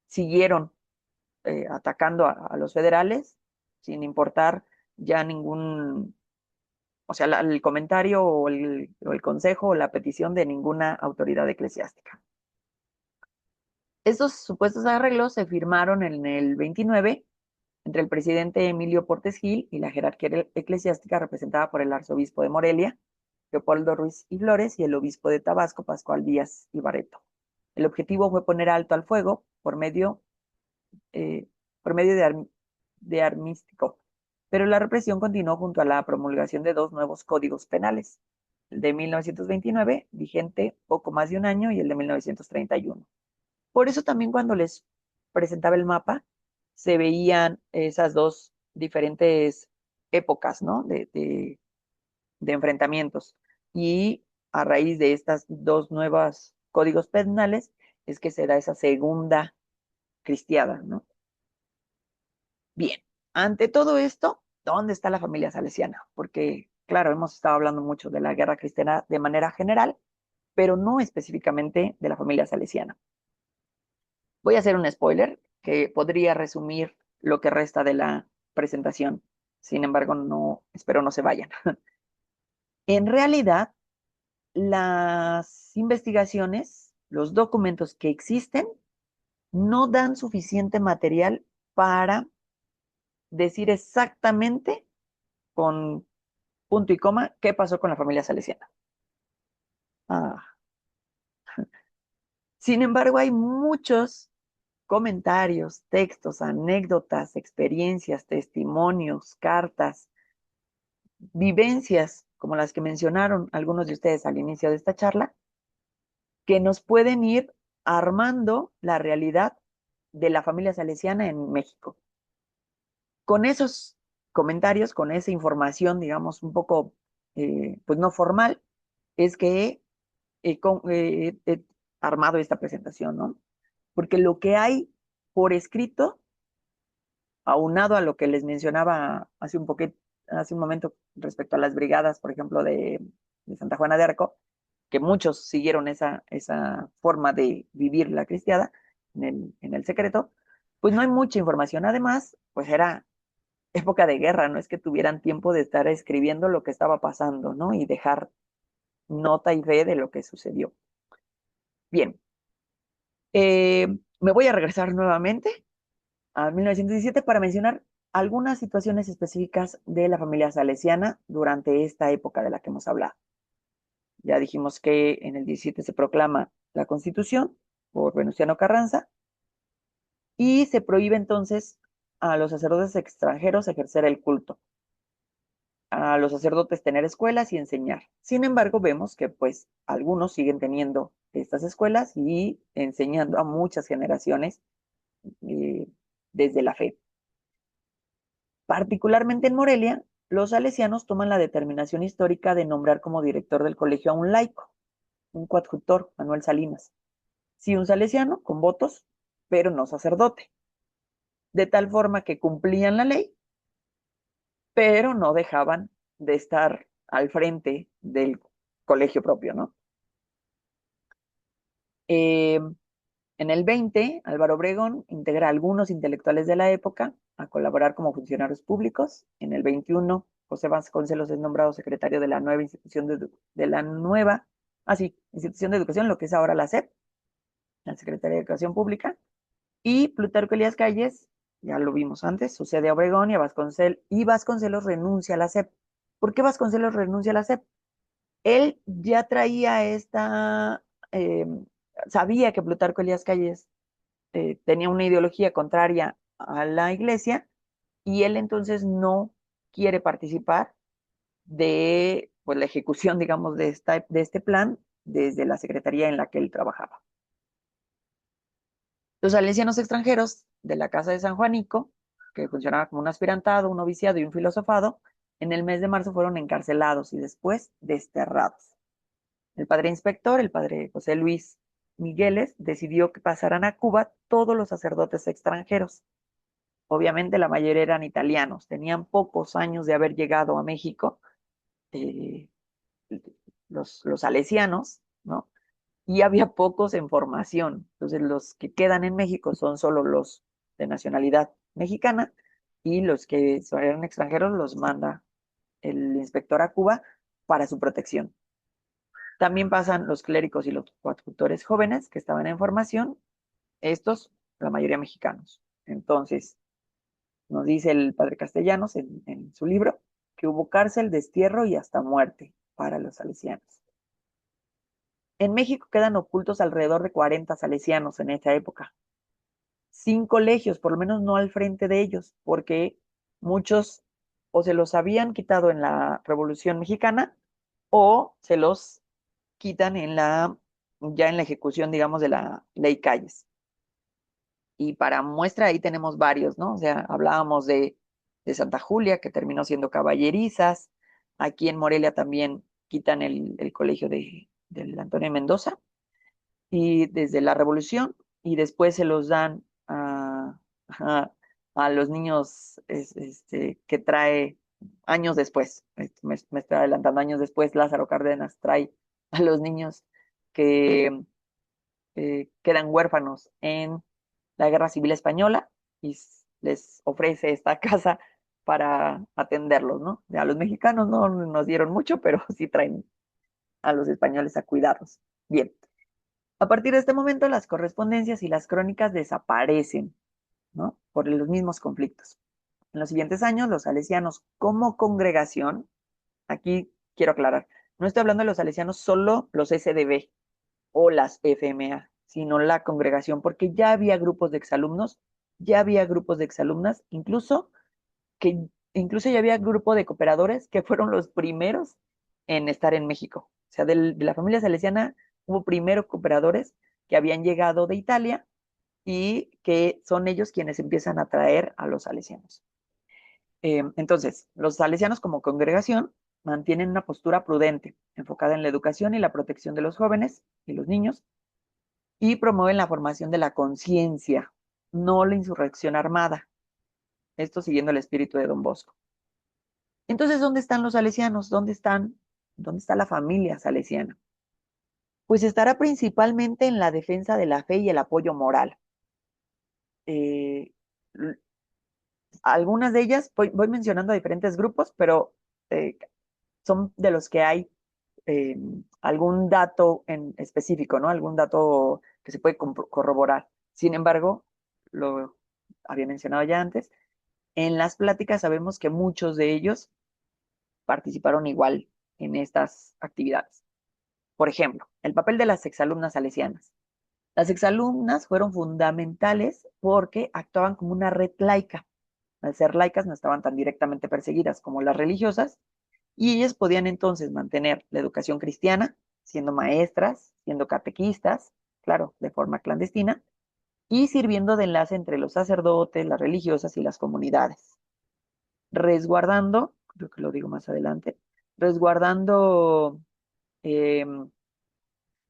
S2: siguieron atacando a los federales sin importar ya ningún, o sea, el comentario o el consejo o la petición de ninguna autoridad eclesiástica. Estos supuestos arreglos se firmaron en el 29 entre el presidente Emilio Portes Gil y la jerarquía eclesiástica representada por el arzobispo de Morelia, Leopoldo Ruiz y Flores, y el obispo de Tabasco, Pascual Díaz y Barreto. El objetivo fue poner alto al fuego por medio de armístico, pero la represión continuó junto a la promulgación de 2 nuevos códigos penales, el de 1929, vigente poco más de un año, y el de 1931. Por eso también cuando les presentaba el mapa, se veían esas 2 diferentes épocas, ¿no? de enfrentamientos. Y a raíz de estas 2 nuevas códigos penales es que se da esa segunda cristiada, ¿no? Bien, ante todo esto, ¿dónde está la familia salesiana? Porque, claro, hemos estado hablando mucho de la guerra cristiana de manera general, pero no específicamente de la familia salesiana. Voy a hacer un spoiler que podría resumir lo que resta de la presentación. Sin embargo, no, espero no se vayan. En realidad, las investigaciones, los documentos que existen, no dan suficiente material para decir exactamente con punto y coma qué pasó con la familia salesiana. Ah. Sin embargo, hay muchos comentarios, textos, anécdotas, experiencias, testimonios, cartas, vivencias, como las que mencionaron algunos de ustedes al inicio de esta charla, que nos pueden ir armando la realidad de la familia salesiana en México. Con esos comentarios, con esa información, digamos, un poco, pues no formal, es que he armado esta presentación, ¿no? Porque lo que hay por escrito, aunado a lo que les mencionaba hace un momento respecto a las brigadas, por ejemplo, de Santa Juana de Arco, que muchos siguieron esa forma de vivir la cristiada en el secreto, pues no hay mucha información. Además, pues era época de guerra, no es que tuvieran tiempo de estar escribiendo lo que estaba pasando, ¿no? Y dejar nota y fe de lo que sucedió. Bien, me voy a regresar nuevamente a 1917 para mencionar algunas situaciones específicas de la familia salesiana durante esta época de la que hemos hablado. Ya dijimos que en el 17 se proclama la Constitución por Venustiano Carranza y se prohíbe entonces a los sacerdotes extranjeros ejercer el culto, a los sacerdotes tener escuelas y enseñar. Sin embargo, vemos que pues algunos siguen teniendo estas escuelas y enseñando a muchas generaciones desde la fe. Particularmente en Morelia, los salesianos toman la determinación histórica de nombrar como director del colegio a un laico, un coadjutor, Manuel Salinas. Sí, un salesiano con votos, pero no sacerdote. De tal forma que cumplían la ley, pero no dejaban de estar al frente del colegio propio, ¿no? En el 20, Álvaro Obregón integra a algunos intelectuales de la época a colaborar como funcionarios públicos. En el 21, José Vasconcelos es nombrado secretario de la nueva institución institución de educación, lo que es ahora la SEP, la Secretaría de Educación Pública. Y Plutarco Elías Calles, ya lo vimos antes, sucede a Obregón y Vasconcelos renuncia a la SEP. ¿Por qué Vasconcelos renuncia a la SEP? Él ya traía sabía que Plutarco Elías Calles tenía una ideología contraria a la iglesia y él entonces no quiere participar de pues, la ejecución, digamos, de este plan desde la secretaría en la que él trabajaba. Los salesianos extranjeros de la Casa de San Juanico, que funcionaba como un aspirantado, un noviciado y un filosofado, en el mes de marzo fueron encarcelados y después desterrados. El padre inspector, el padre José Luis Migueles, decidió que pasaran a Cuba todos los sacerdotes extranjeros. Obviamente la mayoría eran italianos, tenían pocos años de haber llegado a México, eh, los salesianos, ¿no? Y había pocos en formación. Entonces los que quedan en México son solo los de nacionalidad mexicana y los que eran extranjeros los manda el inspector a Cuba para su protección. También pasan los clérigos y los coadjutores jóvenes que estaban en formación, estos, la mayoría mexicanos. Entonces, nos dice el padre Castellanos en su libro que hubo cárcel, destierro y hasta muerte para los salesianos. En México quedan ocultos alrededor de 40 salesianos en esta época. 5 colegios, por lo menos no al frente de ellos, porque muchos o se los habían quitado en la Revolución Mexicana o se los quitan ya en la ejecución, digamos, de la ley Calles. Y para muestra ahí tenemos varios, ¿no? O sea, hablábamos de Santa Julia, que terminó siendo caballerizas. Aquí en Morelia también quitan el colegio del Antonio Mendoza. Y desde la Revolución, y después se los dan a los niños que trae años después. Me estoy adelantando años después, Lázaro Cárdenas trae a los niños que quedan huérfanos en la Guerra Civil Española y les ofrece esta casa para atenderlos, ¿no? A los mexicanos no nos dieron mucho, pero sí traen a los españoles a cuidarlos. Bien, a partir de este momento las correspondencias y las crónicas desaparecen, ¿no? Por los mismos conflictos. En los siguientes años, los salesianos como congregación, aquí quiero aclarar, no estoy hablando de los salesianos solo los SDB o las FMA, sino la congregación, porque ya había grupos de exalumnos, ya había grupos de exalumnas, incluso ya había grupo de cooperadores que fueron los primeros en estar en México. O sea, de la familia salesiana hubo primero cooperadores que habían llegado de Italia y que son ellos quienes empiezan a traer a los salesianos. Entonces, los salesianos como congregación mantienen una postura prudente, enfocada en la educación y la protección de los jóvenes y los niños, y promueven la formación de la conciencia, no la insurrección armada. Esto siguiendo el espíritu de Don Bosco. Entonces, ¿dónde están los salesianos? ¿Dónde está la familia salesiana? Pues estará principalmente en la defensa de la fe y el apoyo moral. Eh, Algunas de ellas, voy mencionando diferentes grupos, pero eh, son de los que hay eh, algún dato en específico, ¿no? Algún dato que se puede corroborar. Sin embargo, lo había mencionado ya antes, en las pláticas sabemos que muchos de ellos participaron igual en estas actividades. Por ejemplo, el papel de las exalumnas salesianas. Las exalumnas fueron fundamentales porque actuaban como una red laica. Al ser laicas no estaban tan directamente perseguidas como las religiosas y ellas podían entonces mantener la educación cristiana, siendo maestras, siendo catequistas, claro, de forma clandestina, y sirviendo de enlace entre los sacerdotes, las religiosas y las comunidades, resguardando, creo que lo digo más adelante, resguardando eh,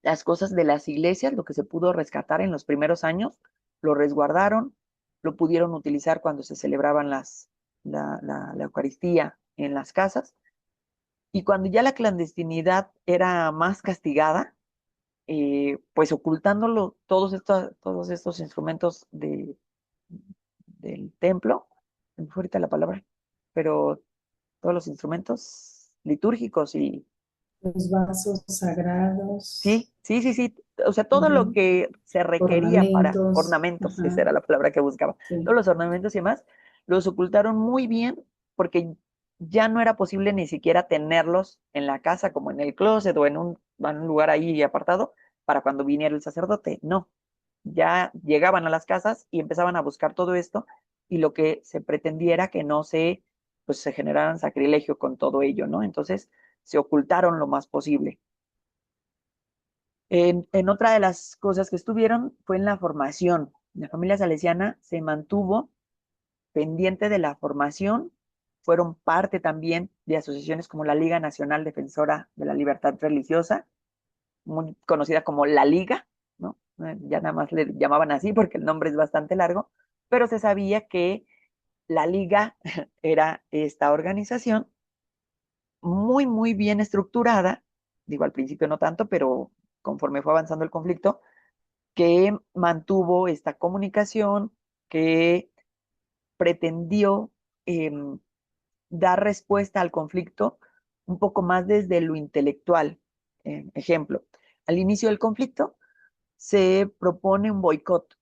S2: las cosas de las iglesias, lo que se pudo rescatar en los primeros años, lo resguardaron, lo pudieron utilizar cuando se celebraban la Eucaristía en las casas, y cuando ya la clandestinidad era más castigada, pues ocultándolo todos estos instrumentos del templo, me fue ahorita la palabra, pero todos los instrumentos litúrgicos y
S5: Los vasos sagrados,
S2: sí, o sea, todo lo que se requería para
S5: ornamentos,
S2: ornamentos, esa
S5: ajá,
S2: era la palabra que buscaba, todos
S5: sí.
S2: los ornamentos y demás, los ocultaron muy bien porque ya no era posible ni siquiera tenerlos en la casa como en el closet o en un lugar ahí apartado para cuando viniera el sacerdote, no, ya llegaban a las casas y empezaban a buscar todo esto y lo que se pretendía era que no pues se generaran sacrilegio con todo ello, ¿no? Entonces se ocultaron lo más posible. En otra de las cosas que estuvieron fue en la formación. La familia salesiana se mantuvo pendiente de la formación, fueron parte también de asociaciones como la Liga Nacional Defensora de la Libertad Religiosa, muy conocida como la Liga, ¿no? Ya nada más le llamaban así porque el nombre es bastante largo, pero se sabía que la Liga era esta organización muy, muy bien estructurada, digo al principio no tanto, pero conforme fue avanzando el conflicto, que mantuvo esta comunicación, que pretendió eh, dar respuesta al conflicto un poco más desde lo intelectual. Ejemplo, al inicio del conflicto se propone un boicot.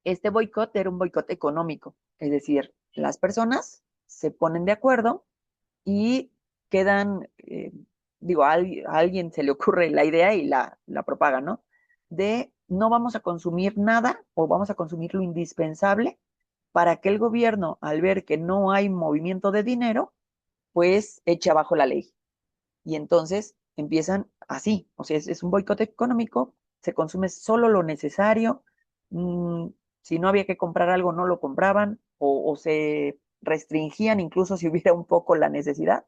S2: Este boicot era un boicot económico, es decir, las personas se ponen de acuerdo y quedan, digo, a alguien se le ocurre la idea y la propaga, ¿no? De no vamos a consumir nada o vamos a consumir lo indispensable para que el gobierno, al ver que no hay movimiento de dinero, pues eche abajo la ley. Y entonces empiezan así, o sea, es un boicot económico, se consume solo lo necesario, mmm, si no había que comprar algo no lo compraban o se restringían incluso si hubiera un poco la necesidad,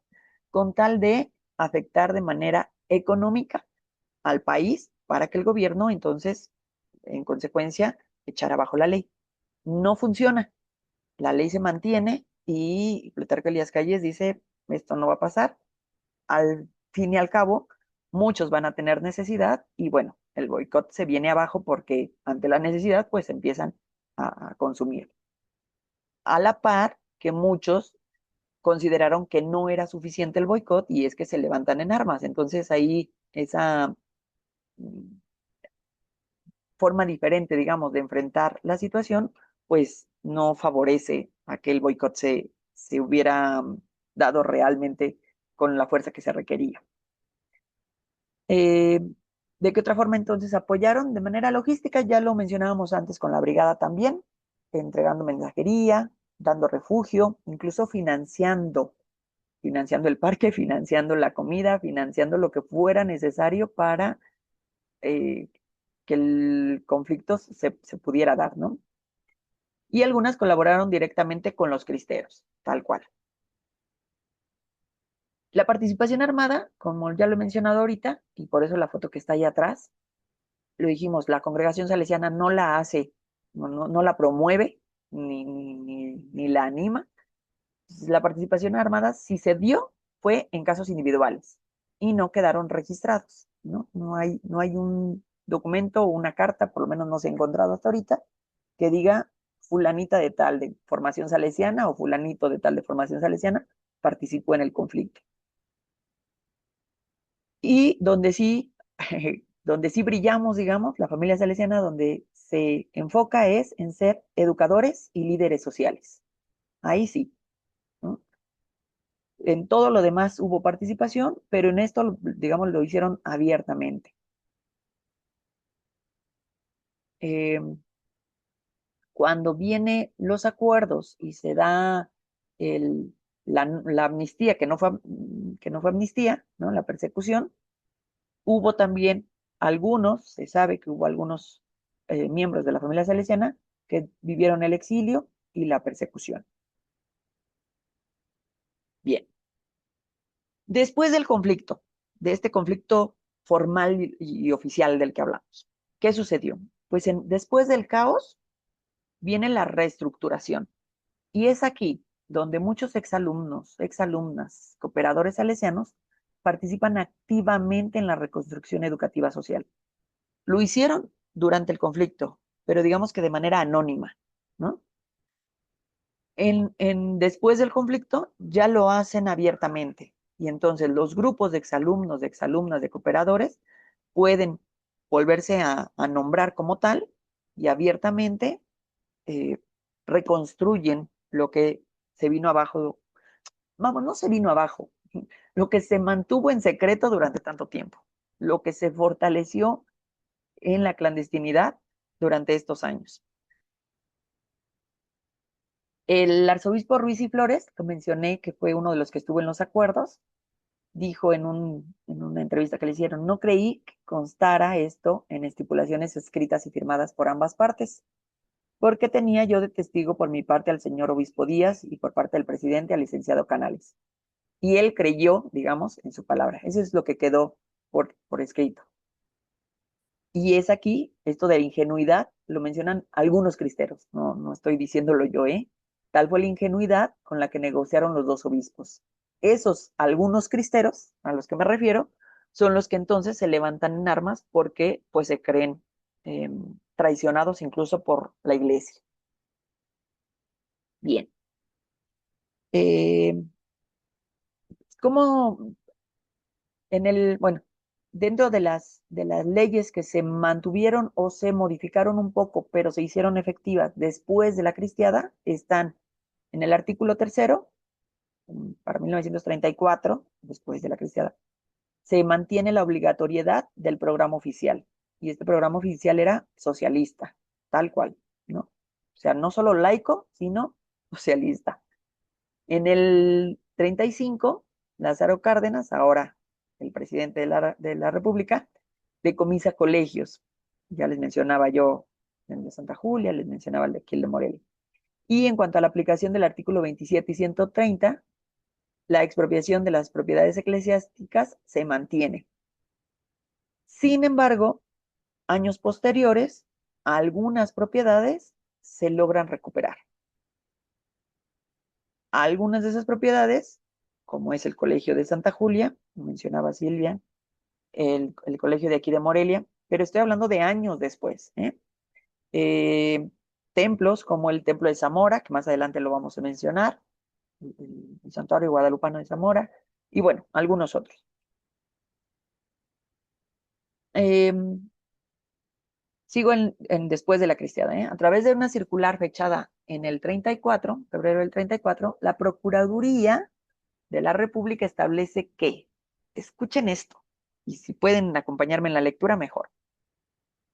S2: con tal de afectar de manera económica al país para que el gobierno entonces, en consecuencia, echara abajo la ley. No funciona, la ley se mantiene y Plutarco Elías Calles dice, esto no va a pasar. Al fin y al cabo, muchos van a tener necesidad y bueno, el boicot se viene abajo porque ante la necesidad pues empiezan a consumir. A la par que muchos consideraron que no era suficiente el boicot y es que se levantan en armas. Entonces ahí esa forma diferente, digamos, de enfrentar la situación, pues no favorece a que el boicot se hubiera dado realmente con la fuerza que se requería. ¿De qué otra forma entonces apoyaron? De manera logística, ya lo mencionábamos antes con la brigada también, entregando mensajería, dando refugio, incluso financiando el parque, financiando la comida, financiando lo que fuera necesario para que el conflicto se pudiera dar, ¿no? Y algunas colaboraron directamente con los cristeros, tal cual. La participación armada, como ya lo he mencionado ahorita, y por eso la foto que está ahí atrás, lo dijimos, la congregación salesiana no la hace, no la promueve, ni la anima. La participación armada, si se dio, fue en casos individuales y no quedaron registrados, ¿no? No hay un documento o una carta, por lo menos no se ha encontrado hasta ahorita, que diga fulanita de tal de formación salesiana o fulanito de tal de formación salesiana participó en el conflicto. Y donde sí brillamos, digamos, la familia salesiana, donde se enfoca es en ser educadores y líderes sociales. Ahí sí, ¿no? En todo lo demás hubo participación, pero en esto, digamos, lo hicieron abiertamente. Cuando vienen los acuerdos y se da la amnistía, que no fue amnistía, ¿no? La persecución, hubo también se sabe que hubo algunos miembros de la familia salesiana que vivieron el exilio y la persecución. Bien. Después del conflicto, de este conflicto formal y oficial del que hablamos, ¿qué sucedió? Pues después del caos viene la reestructuración. Y es aquí donde muchos exalumnos, exalumnas, cooperadores salesianos participan activamente en la reconstrucción educativa social. Lo hicieron durante el conflicto, pero digamos que de manera anónima, ¿no? Después del conflicto ya lo hacen abiertamente. Y entonces los grupos de exalumnos, de exalumnas, de cooperadores pueden volverse a nombrar como tal y abiertamente reconstruyen lo que se vino abajo. Vamos, no se vino abajo, lo que se mantuvo en secreto durante tanto tiempo, lo que se fortaleció en la clandestinidad durante estos años. El arzobispo Ruiz y Flores, que mencioné que fue uno de los que estuvo en los acuerdos, dijo en una entrevista que le hicieron, no creí que constara esto en estipulaciones escritas y firmadas por ambas partes, porque tenía yo de testigo por mi parte al señor obispo Díaz y por parte del presidente al licenciado Canales. Y él creyó, digamos, en su palabra. Eso es lo que quedó por escrito. Y es aquí, esto de la ingenuidad, lo mencionan algunos cristeros, no estoy diciéndolo yo, ¿eh? Tal fue la ingenuidad con la que negociaron los dos obispos. Esos algunos cristeros, a los que me refiero, son los que entonces se levantan en armas porque pues se creen traicionados incluso por la iglesia. Bien. ¿Cómo bueno, dentro de las leyes que se mantuvieron o se modificaron un poco, pero se hicieron efectivas después de la cristiada, están en el artículo 3º, para 1934, después de la cristiada, se mantiene la obligatoriedad del programa oficial. Y este programa oficial era socialista, tal cual, ¿no? O sea, no solo laico, sino socialista. En el 35, Lázaro Cárdenas, ahora el presidente de la República, decomisa colegios. Ya les mencionaba yo el de Santa Julia, les mencionaba el de aquí, el de Morelia. Y en cuanto a la aplicación del artículo 27 y 130, la expropiación de las propiedades eclesiásticas se mantiene. Sin embargo, años posteriores, algunas propiedades se logran recuperar. Algunas de esas propiedades, como es el Colegio de Santa Julia, mencionaba Silvia, el colegio de aquí de Morelia, pero estoy hablando de años después, ¿eh? Templos como el Templo de Zamora, que más adelante lo vamos a mencionar, el Santuario Guadalupano de Zamora, y bueno, algunos otros. Sigo después de la cristiada, ¿eh? A través de una circular fechada en el 34, febrero del 34, la Procuraduría de la República establece que, escuchen esto, y si pueden acompañarme en la lectura, mejor.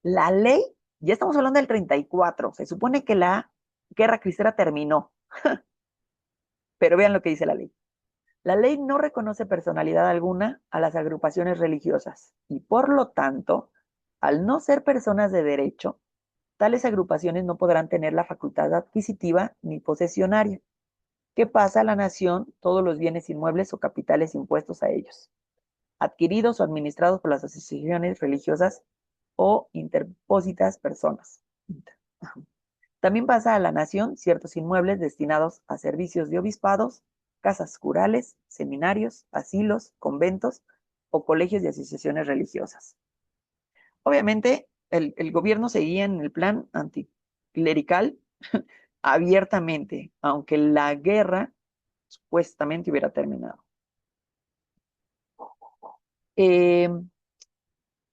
S2: La ley, ya estamos hablando del 34, se supone que la guerra cristera terminó, pero vean lo que dice la ley. La ley no reconoce personalidad alguna a las agrupaciones religiosas y por lo tanto, al no ser personas de derecho, tales agrupaciones no podrán tener la facultad adquisitiva ni posesionaria, que pasa a la nación todos los bienes inmuebles o capitales impuestos a ellos, adquiridos o administrados por las asociaciones religiosas o interpósitas personas. También pasa a la nación ciertos inmuebles destinados a servicios de obispados, casas curales, seminarios, asilos, conventos o colegios de asociaciones religiosas. Obviamente, el gobierno seguía en el plan anticlerical abiertamente, aunque la guerra supuestamente hubiera terminado. Eh,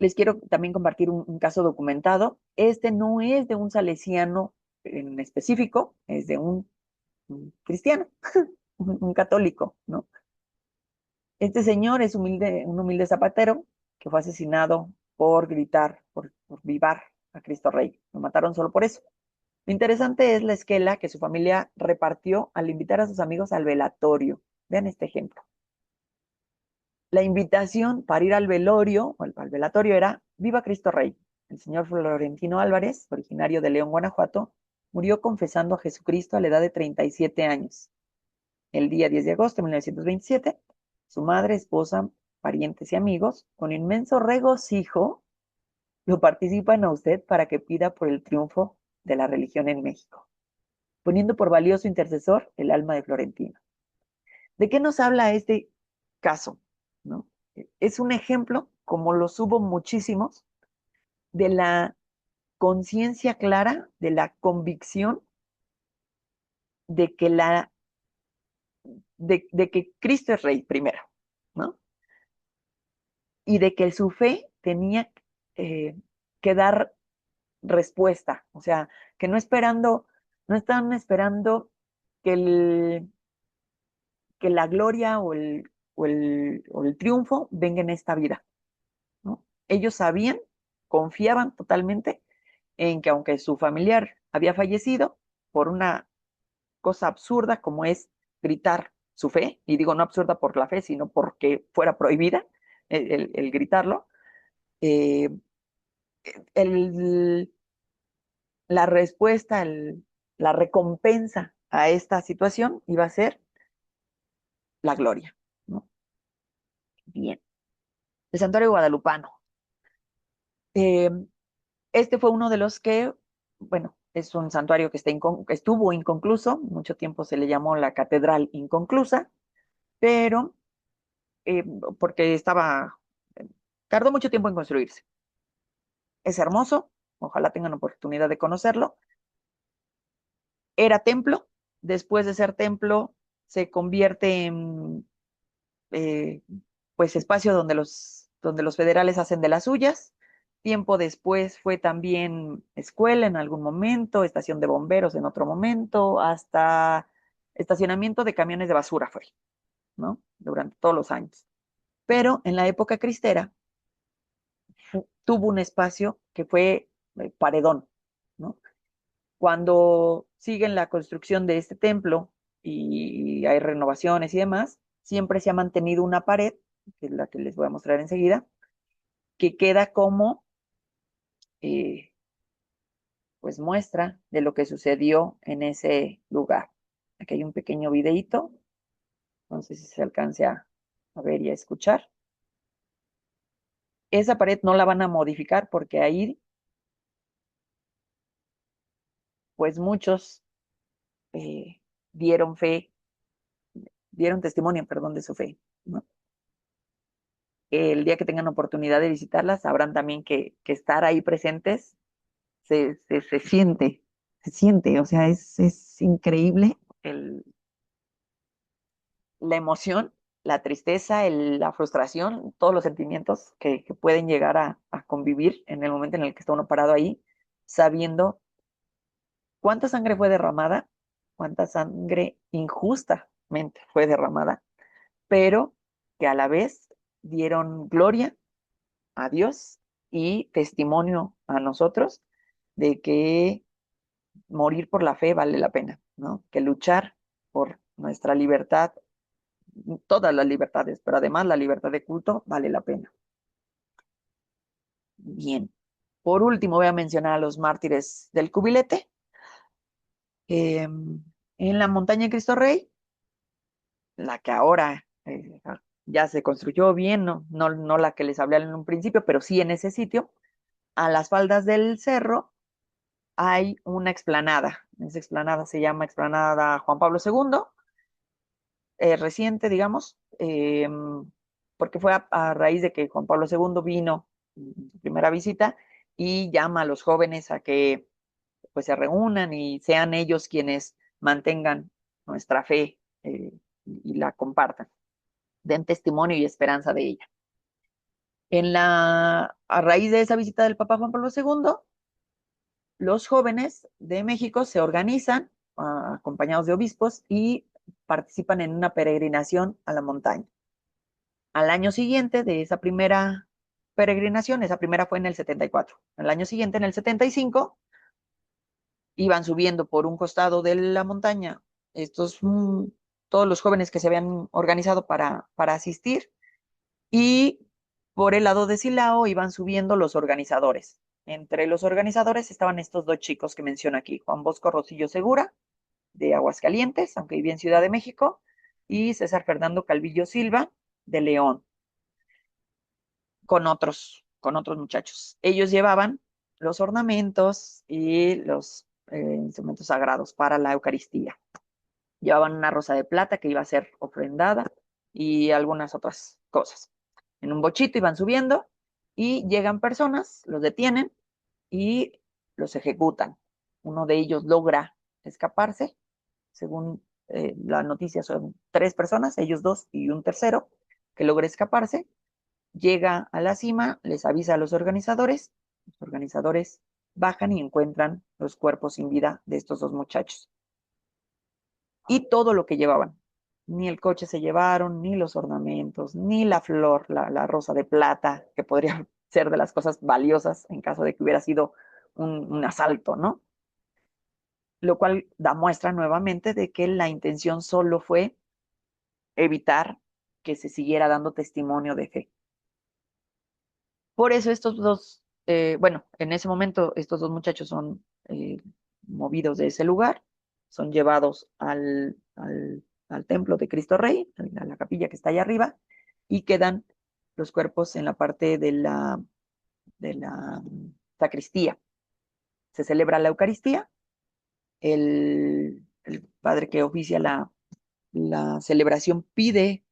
S2: Les quiero también compartir un caso documentado. Este no es de un salesiano en específico, es de un cristiano, un católico, ¿no? Este señor es un humilde zapatero que fue asesinado por gritar, por vivar a Cristo Rey. Lo mataron solo por eso. Lo interesante es la esquela que su familia repartió al invitar a sus amigos al velatorio. Vean este ejemplo. La invitación para ir al velorio, o al velatorio, era Viva Cristo Rey. El señor Florentino Álvarez, originario de León, Guanajuato, murió confesando a Jesucristo a la edad de 37 años. El día 10 de agosto de 1927, su madre, esposa, parientes y amigos, con inmenso regocijo, lo participan a usted para que pida por el triunfo de la religión en México, poniendo por valioso intercesor el alma de Florentino. ¿De qué nos habla este caso? ¿No? Es un ejemplo, como los hubo muchísimos, de la conciencia clara, de la convicción de que, de que Cristo es rey primero, ¿no? Y de que su fe tenía que dar respuesta, o sea, que no estaban esperando que, que la gloria o el triunfo venga en esta vida, ¿no? Ellos sabían, confiaban totalmente en que aunque su familiar había fallecido por una cosa absurda como es gritar su fe, y digo no absurda por la fe, sino porque fuera prohibida el gritarlo, eh, el, la respuesta, la recompensa a esta situación iba a ser la gloria, ¿no? Bien. El santuario guadalupano. Eh, este fue uno de los que, bueno, es un santuario que estuvo inconcluso, mucho tiempo se le llamó la catedral inconclusa, pero eh, porque tardó mucho tiempo en construirse. Es hermoso, ojalá tengan oportunidad de conocerlo. Era templo, después de ser templo se convierte en pues espacio donde los federales hacen de las suyas. Tiempo después fue también escuela en algún momento, estación de bomberos en otro momento, hasta estacionamiento de camiones de basura fue, ¿no? Durante todos los años. Pero en la época cristera tuvo un espacio que fue paredón, ¿no? Cuando siguen la construcción de este templo y hay renovaciones y demás, siempre se ha mantenido una pared, que es la que les voy a mostrar enseguida, que queda como pues muestra de lo que sucedió en ese lugar. Aquí hay un pequeño videíto, no sé si se alcance a ver y a escuchar. Esa pared no la van a modificar porque ahí, pues muchos eh, dieron testimonio, perdón, de su fe, ¿no? el día que tengan oportunidad de visitarlas, sabrán también que estar ahí presentes se siente, o sea, es increíble la emoción, la tristeza, la frustración, todos los sentimientos que pueden llegar a convivir en el momento en el que está uno parado ahí, sabiendo cuánta sangre fue derramada, cuánta sangre injustamente fue derramada, pero que a la vez dieron gloria a Dios y testimonio a nosotros de que morir por la fe vale la pena, ¿no? Que luchar por nuestra libertad, todas las libertades, pero además la libertad de culto vale la pena. Bien. Por último, voy a mencionar a los mártires del cubilete. En la montaña de Cristo Rey, la que ahora ya se construyó bien, no la que les hablé en un principio, pero sí en ese sitio, a las faldas del cerro hay una explanada. Esa explanada se llama Explanada Juan Pablo II, reciente, digamos, porque fue a raíz de que Juan Pablo II vino en su primera visita y llama a los jóvenes a que pues se reúnan y sean ellos quienes mantengan nuestra fe y la compartan, den testimonio y esperanza de ella. A raíz de esa visita del Papa Juan Pablo II, los jóvenes de México se organizan acompañados de obispos y participan en una peregrinación a la montaña. Al año siguiente de esa primera peregrinación, esa primera fue en el 74, al año siguiente, en el 75, iban subiendo por un costado de la montaña todos los jóvenes que se habían organizado para asistir, y por el lado de Silao iban subiendo los organizadores. Entre los organizadores estaban estos dos chicos que menciono aquí, Juan Bosco Rosillo Segura, de Aguascalientes, aunque vivía en Ciudad de México, y César Fernando Calvillo Silva, de León, con otros muchachos. Ellos llevaban los ornamentos y los instrumentos sagrados para la Eucaristía. Llevaban una rosa de plata que iba a ser ofrendada y algunas otras cosas. En un bochito iban subiendo y llegan personas, los detienen y los ejecutan. Uno de ellos logra escaparse. Según la noticia, son 3 personas, ellos 2 y un tercero, que logra escaparse. Llega a la cima, les avisa a los organizadores bajan y encuentran los cuerpos sin vida de estos 2 muchachos. Y todo lo que llevaban. Ni el coche se llevaron, ni los ornamentos, ni la flor, la rosa de plata, que podría ser de las cosas valiosas en caso de que hubiera sido un asalto, ¿no? Lo cual da muestra nuevamente de que la intención solo fue evitar que se siguiera dando testimonio de fe. Por eso estos 2, bueno, en ese momento estos 2 muchachos son movidos de ese lugar, son llevados al templo de Cristo Rey, a la capilla que está allá arriba, y quedan los cuerpos en la parte de la sacristía. Se celebra la Eucaristía, el padre que oficia la celebración pide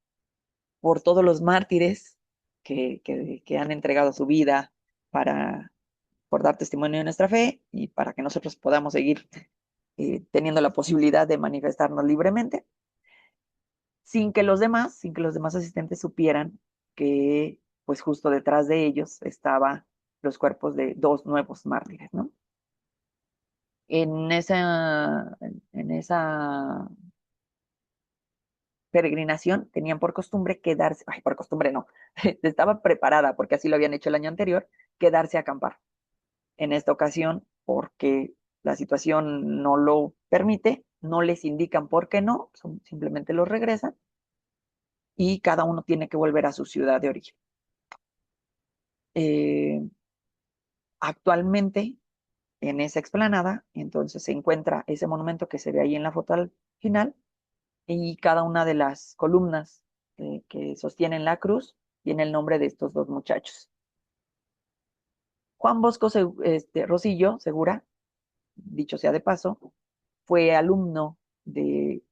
S2: por todos los mártires que han entregado su vida por dar testimonio de nuestra fe y para que nosotros podamos seguir teniendo la posibilidad de manifestarnos libremente, sin que los demás asistentes supieran que pues justo detrás de ellos estaban los cuerpos de 2 nuevos mártires, ¿no? En esa peregrinación tenían por costumbre quedarse, por costumbre no, estaba preparada porque así lo habían hecho el año anterior, quedarse a acampar. En esta ocasión, porque la situación no lo permite, no les indican por qué no, simplemente los regresan y cada uno tiene que volver a su ciudad de origen. Actualmente, en esa explanada, entonces se encuentra ese monumento que se ve ahí en la foto al final, y cada una de las columnas que sostienen la cruz tiene el nombre de estos 2 muchachos. Juan Bosco Rosillo Segura, dicho sea de paso, fue alumno de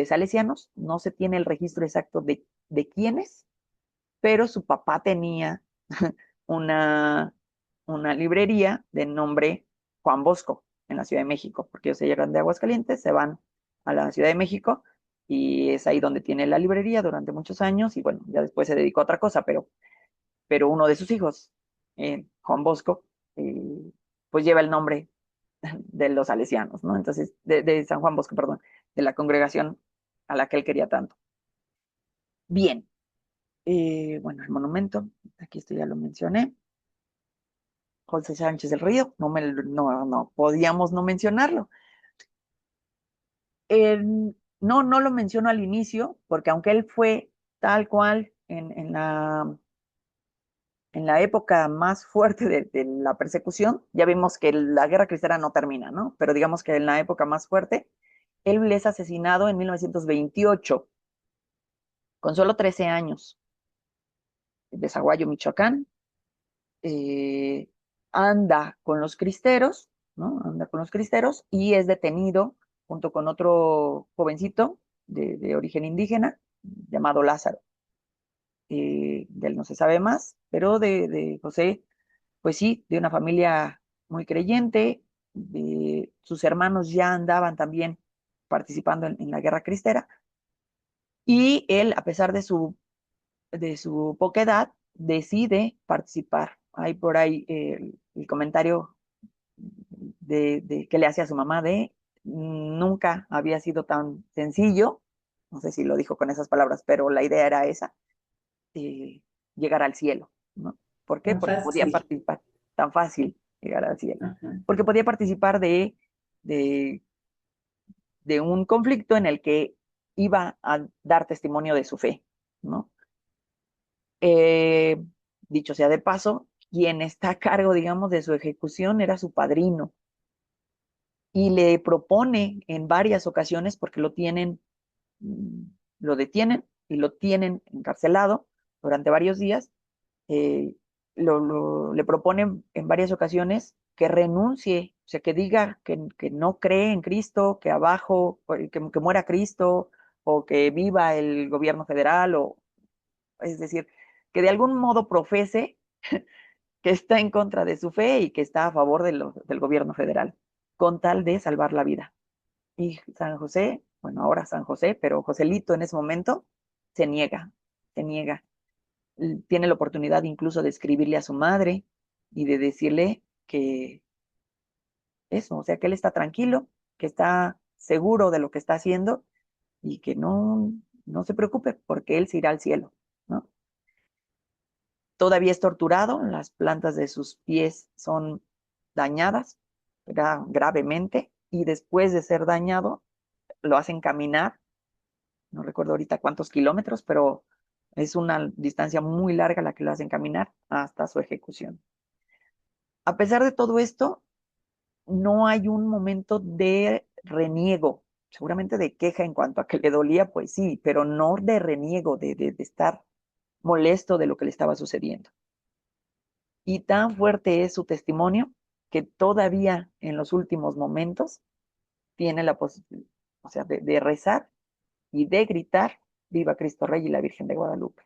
S2: salesianos. No se tiene el registro exacto de quiénes, pero su papá tenía una, una librería de nombre Juan Bosco en la Ciudad de México, porque ellos se llegan de Aguascalientes, se van a la Ciudad de México y es ahí donde tiene la librería durante muchos años y bueno, ya después se dedicó a otra cosa, pero uno de sus hijos, Juan Bosco, pues lleva el nombre de los salesianos, ¿no? Entonces, de San Juan Bosco, perdón, de la congregación a la que él quería tanto. Bien, bueno, el monumento, aquí esto ya lo mencioné. José Sánchez del Río, no podíamos no mencionarlo. No lo menciono al inicio, porque aunque él fue tal cual en la época más fuerte de la persecución, ya vimos que la guerra cristera no termina, ¿no? Pero digamos que en la época más fuerte, él es asesinado en 1928, con solo 13 años, de Zaguayo, Michoacán. eh, Anda con los cristeros, ¿no? Anda con los cristeros y es detenido junto con otro jovencito de origen indígena llamado Lázaro. De él no se sabe más, pero de José, pues sí, de una familia muy creyente, sus hermanos ya andaban también participando en la guerra cristera, y él, a pesar de su poca edad, decide participar. Hay por ahí el comentario que le hace a su mamá de nunca había sido tan sencillo, no sé si lo dijo con esas palabras, pero la idea era esa, eh, llegar al cielo, ¿no? ¿Por qué?
S5: Tan
S2: Porque podía
S5: fácil.
S2: participar, tan fácil llegar al cielo,
S5: Ajá.
S2: porque podía participar de, de un conflicto en el que iba a dar testimonio de su fe, ¿no? Eh, Dicho sea de paso, quien está a cargo, digamos, de su ejecución era su padrino y le propone en varias ocasiones, porque mm, lo detienen y lo tienen encarcelado durante varios días, eh, le proponen en varias ocasiones que renuncie, o sea, que diga que no cree en Cristo, que abajo, que muera Cristo, o que viva el gobierno federal, o es decir, que de algún modo profese que está en contra de su fe y que está a favor del gobierno federal, con tal de salvar la vida. Y San José, bueno, ahora San José, pero Joselito en ese momento se niega. Tiene la oportunidad incluso de escribirle a su madre y de decirle que eso, o sea, que él está tranquilo, que está seguro de lo que está haciendo y que no se preocupe porque él se irá al cielo, ¿no? Todavía es torturado, las plantas de sus pies son dañadas gravemente y después de ser dañado lo hacen caminar, no recuerdo ahorita cuántos kilómetros, pero es una distancia muy larga la que lo hacen caminar hasta su ejecución. A pesar de todo esto, no hay un momento de reniego, seguramente de queja en cuanto a que le dolía, pues sí, pero no de reniego, de estar molesto de lo que le estaba sucediendo. Y tan fuerte es su testimonio que todavía en los últimos momentos tiene la posibilidad, o sea, de rezar y de gritar, Viva Cristo Rey y la Virgen de Guadalupe.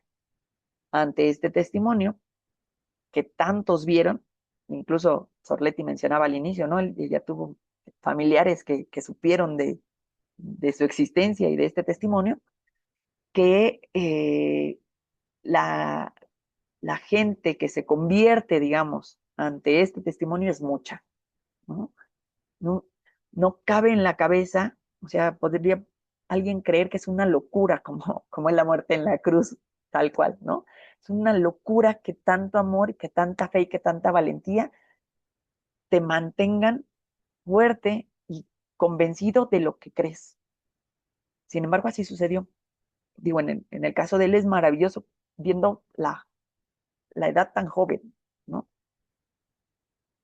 S2: Ante este testimonio que tantos vieron, incluso Sorletti mencionaba al inicio, ¿no? Ella tuvo familiares que supieron de su existencia y de este testimonio, que la, la gente que se convierte, digamos, ante este testimonio es mucha, ¿no? No, no cabe en la cabeza, o sea, podría alguien creer que es una locura como es la muerte en la cruz, tal cual, ¿no? Es una locura que tanto amor, que tanta fe y que tanta valentía te mantengan fuerte y convencido de lo que crees. Sin embargo, así sucedió. Digo, en el caso de él es maravilloso viendo la edad tan joven, ¿no?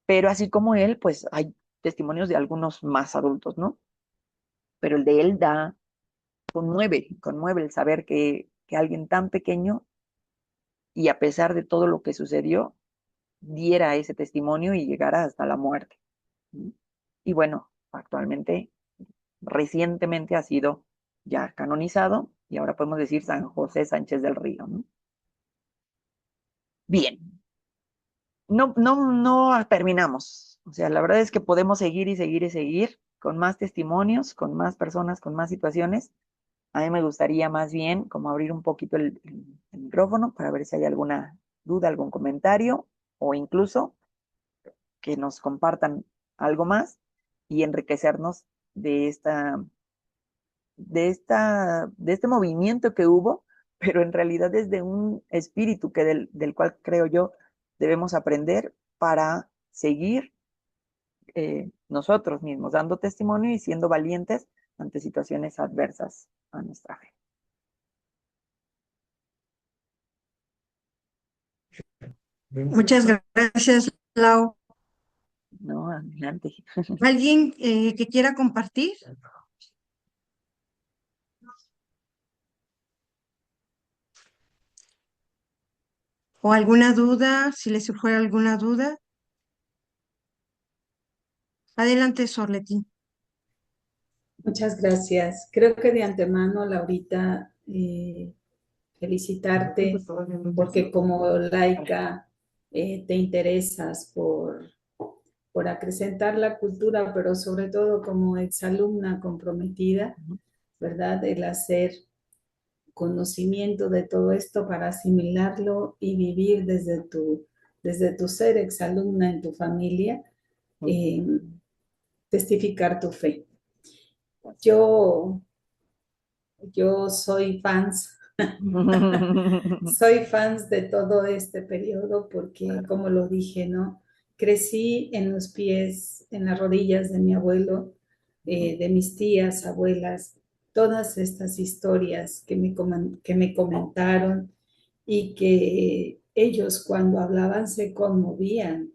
S2: Pero así como él, pues hay testimonios de algunos más adultos, ¿no? Pero el de él conmueve el saber que alguien tan pequeño y a pesar de todo lo que sucedió, diera ese testimonio y llegara hasta la muerte. Y bueno, actualmente, recientemente ha sido ya canonizado y ahora podemos decir San José Sánchez del Río, ¿no? Bien, no terminamos. O sea, la verdad es que podemos seguir y seguir y seguir con más testimonios, con más personas, con más situaciones. A mí me gustaría más bien como abrir un poquito el micrófono para ver si hay alguna duda, algún comentario o incluso que nos compartan algo más y enriquecernos de de este movimiento que hubo, pero en realidad es de un espíritu del cual creo yo debemos aprender para seguir nosotros mismos dando testimonio y siendo valientes ante situaciones adversas a nuestra fe.
S3: Muchas gracias, Lau.
S2: No, adelante.
S3: ¿Alguien que quiera compartir? ¿O alguna duda? Si les surgió alguna duda. Adelante, Sorletín.
S5: Muchas gracias. Creo que de antemano, Laurita, felicitarte porque como laica te interesas por acrecentar la cultura, pero sobre todo como exalumna comprometida, ¿verdad? El hacer conocimiento de todo esto para asimilarlo y vivir desde tu ser exalumna en tu familia, testificar tu fe. Yo soy fans, soy fans de todo este periodo porque, como lo dije, ¿no? Crecí en los pies, en las rodillas de mi abuelo, de mis tías, abuelas, todas estas historias que me comentaron y que ellos cuando hablaban se conmovían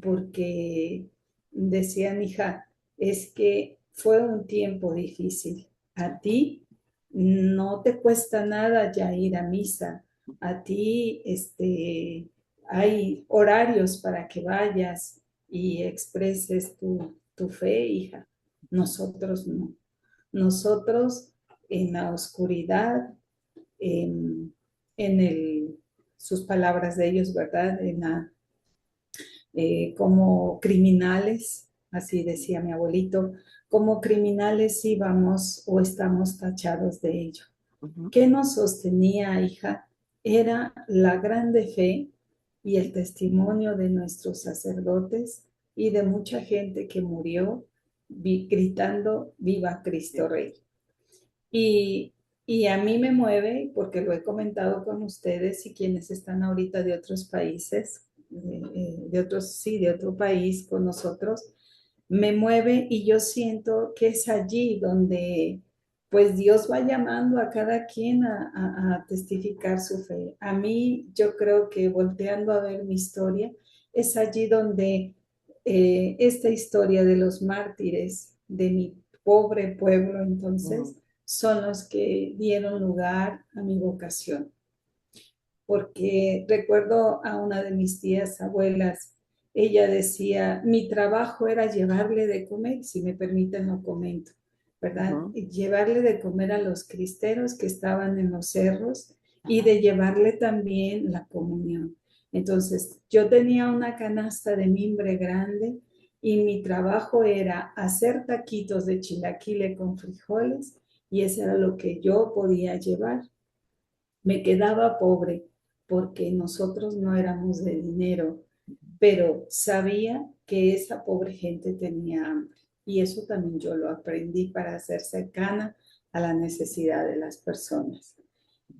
S5: porque decían, hija, es que fue un tiempo difícil. A ti no te cuesta nada ya ir a misa. A ti hay horarios para que vayas y expreses tu fe, hija. Nosotros no. Nosotros en la oscuridad, en sus palabras de ellos, ¿verdad? Como criminales, así decía mi abuelito, como criminales íbamos o estamos tachados de ello. ¿Qué nos sostenía, hija? Era la grande fe y el testimonio de nuestros sacerdotes y de mucha gente que murió gritando, ¡Viva Cristo Rey! Y, y a mí me mueve, porque lo he comentado con ustedes y quienes están ahorita de otros países, de otro país con nosotros, me mueve y yo siento que es allí donde pues Dios va llamando a cada quien a testificar su fe. A mí yo creo que volteando a ver mi historia, es allí donde esta historia de los mártires de mi pobre pueblo entonces son los que dieron lugar a mi vocación. Porque recuerdo a una de mis tías abuelas, ella decía, mi trabajo era llevarle de comer, si me permiten lo comento, ¿verdad? Llevarle de comer a los cristeros que estaban en los cerros y de llevarle también la comunión. Entonces, yo tenía una canasta de mimbre grande y mi trabajo era hacer taquitos de chilaquile con frijoles y eso era lo que yo podía llevar. Me quedaba pobre porque nosotros no éramos de dinero, pero sabía que esa pobre gente tenía hambre y eso también yo lo aprendí para ser cercana a la necesidad de las personas.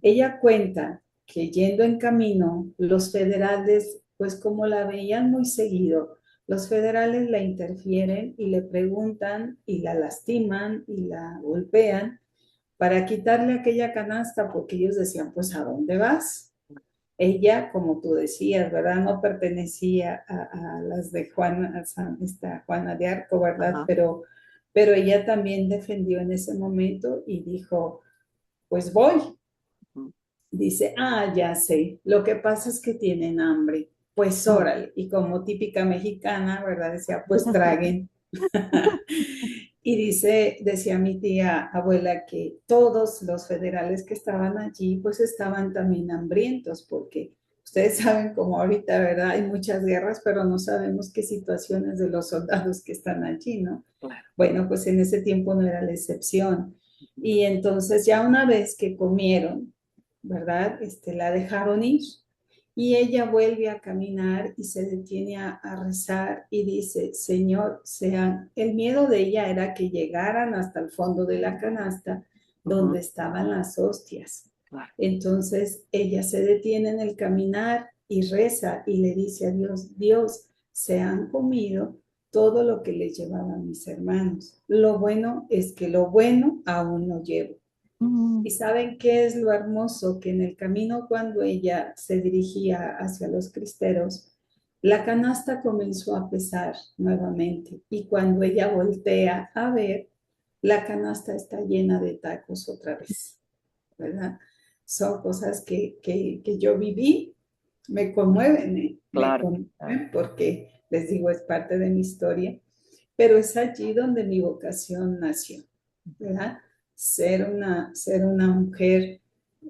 S5: Ella cuenta que yendo en camino, los federales, pues como la veían muy seguido, los federales la interfieren y le preguntan y la lastiman y la golpean para quitarle aquella canasta porque ellos decían, pues, ¿a dónde vas? Ella, como tú decías, ¿verdad? No pertenecía a las de Juana, Juana de Arco, ¿verdad? Pero ella también defendió en ese momento y dijo, pues voy. Dice, ya sé, lo que pasa es que tienen hambre. Pues órale, y como típica mexicana, ¿verdad? Decía, pues traguen. Y decía mi tía abuela que todos los federales que estaban allí, pues estaban también hambrientos porque Ustedes saben como ahorita, ¿verdad? Hay muchas guerras, pero no sabemos qué situaciones de los soldados que están allí, ¿no?
S2: Claro.
S5: Bueno, pues en ese tiempo no era la excepción. Y entonces ya una vez que comieron, ¿verdad? La dejaron ir y ella vuelve a caminar y se detiene a rezar y dice, Señor, sean, el miedo de ella era que llegaran hasta el fondo de la canasta donde estaban las hostias.
S2: Claro.
S5: Entonces ella se detiene en el caminar y reza y le dice a Dios, Dios, se han comido todo lo que les llevaban mis hermanos. Lo bueno es que lo bueno aún no llevo. ¿Y saben qué es lo hermoso? Que en el camino cuando ella se dirigía hacia los cristeros, la canasta comenzó a pesar nuevamente y cuando ella voltea a ver, la canasta está llena de tacos otra vez, ¿verdad? Son cosas que yo viví, me conmueven, ¿eh?
S2: Claro.
S5: Me conmueven porque, les digo, es parte de mi historia, pero es allí donde mi vocación nació, ¿verdad? Ser una mujer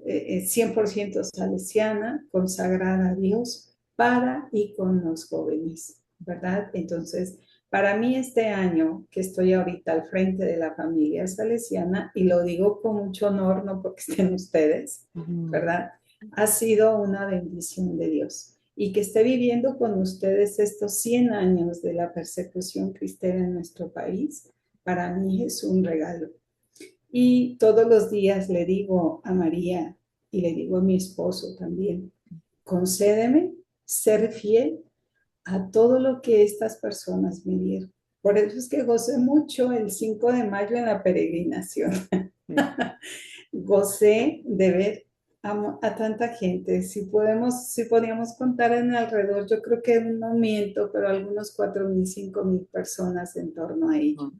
S5: 100% salesiana, consagrada a Dios para y con los jóvenes, ¿verdad? Entonces, para mí este año que estoy ahorita al frente de la familia salesiana, y lo digo con mucho honor, no porque estén ustedes, ¿verdad? Ha sido una bendición de Dios. Y que esté viviendo con ustedes estos 100 años de la persecución cristiana en nuestro país, para mí es un regalo. Y todos los días le digo a María y le digo a mi esposo también, concédeme ser fiel a todo lo que estas personas me dieron. Por eso es que gocé mucho el 5 de mayo en la peregrinación. Gocé de ver a tanta gente. Si podíamos contar en alrededor, yo creo que no miento, pero algunos 4,000, 5,000 personas en torno a ello,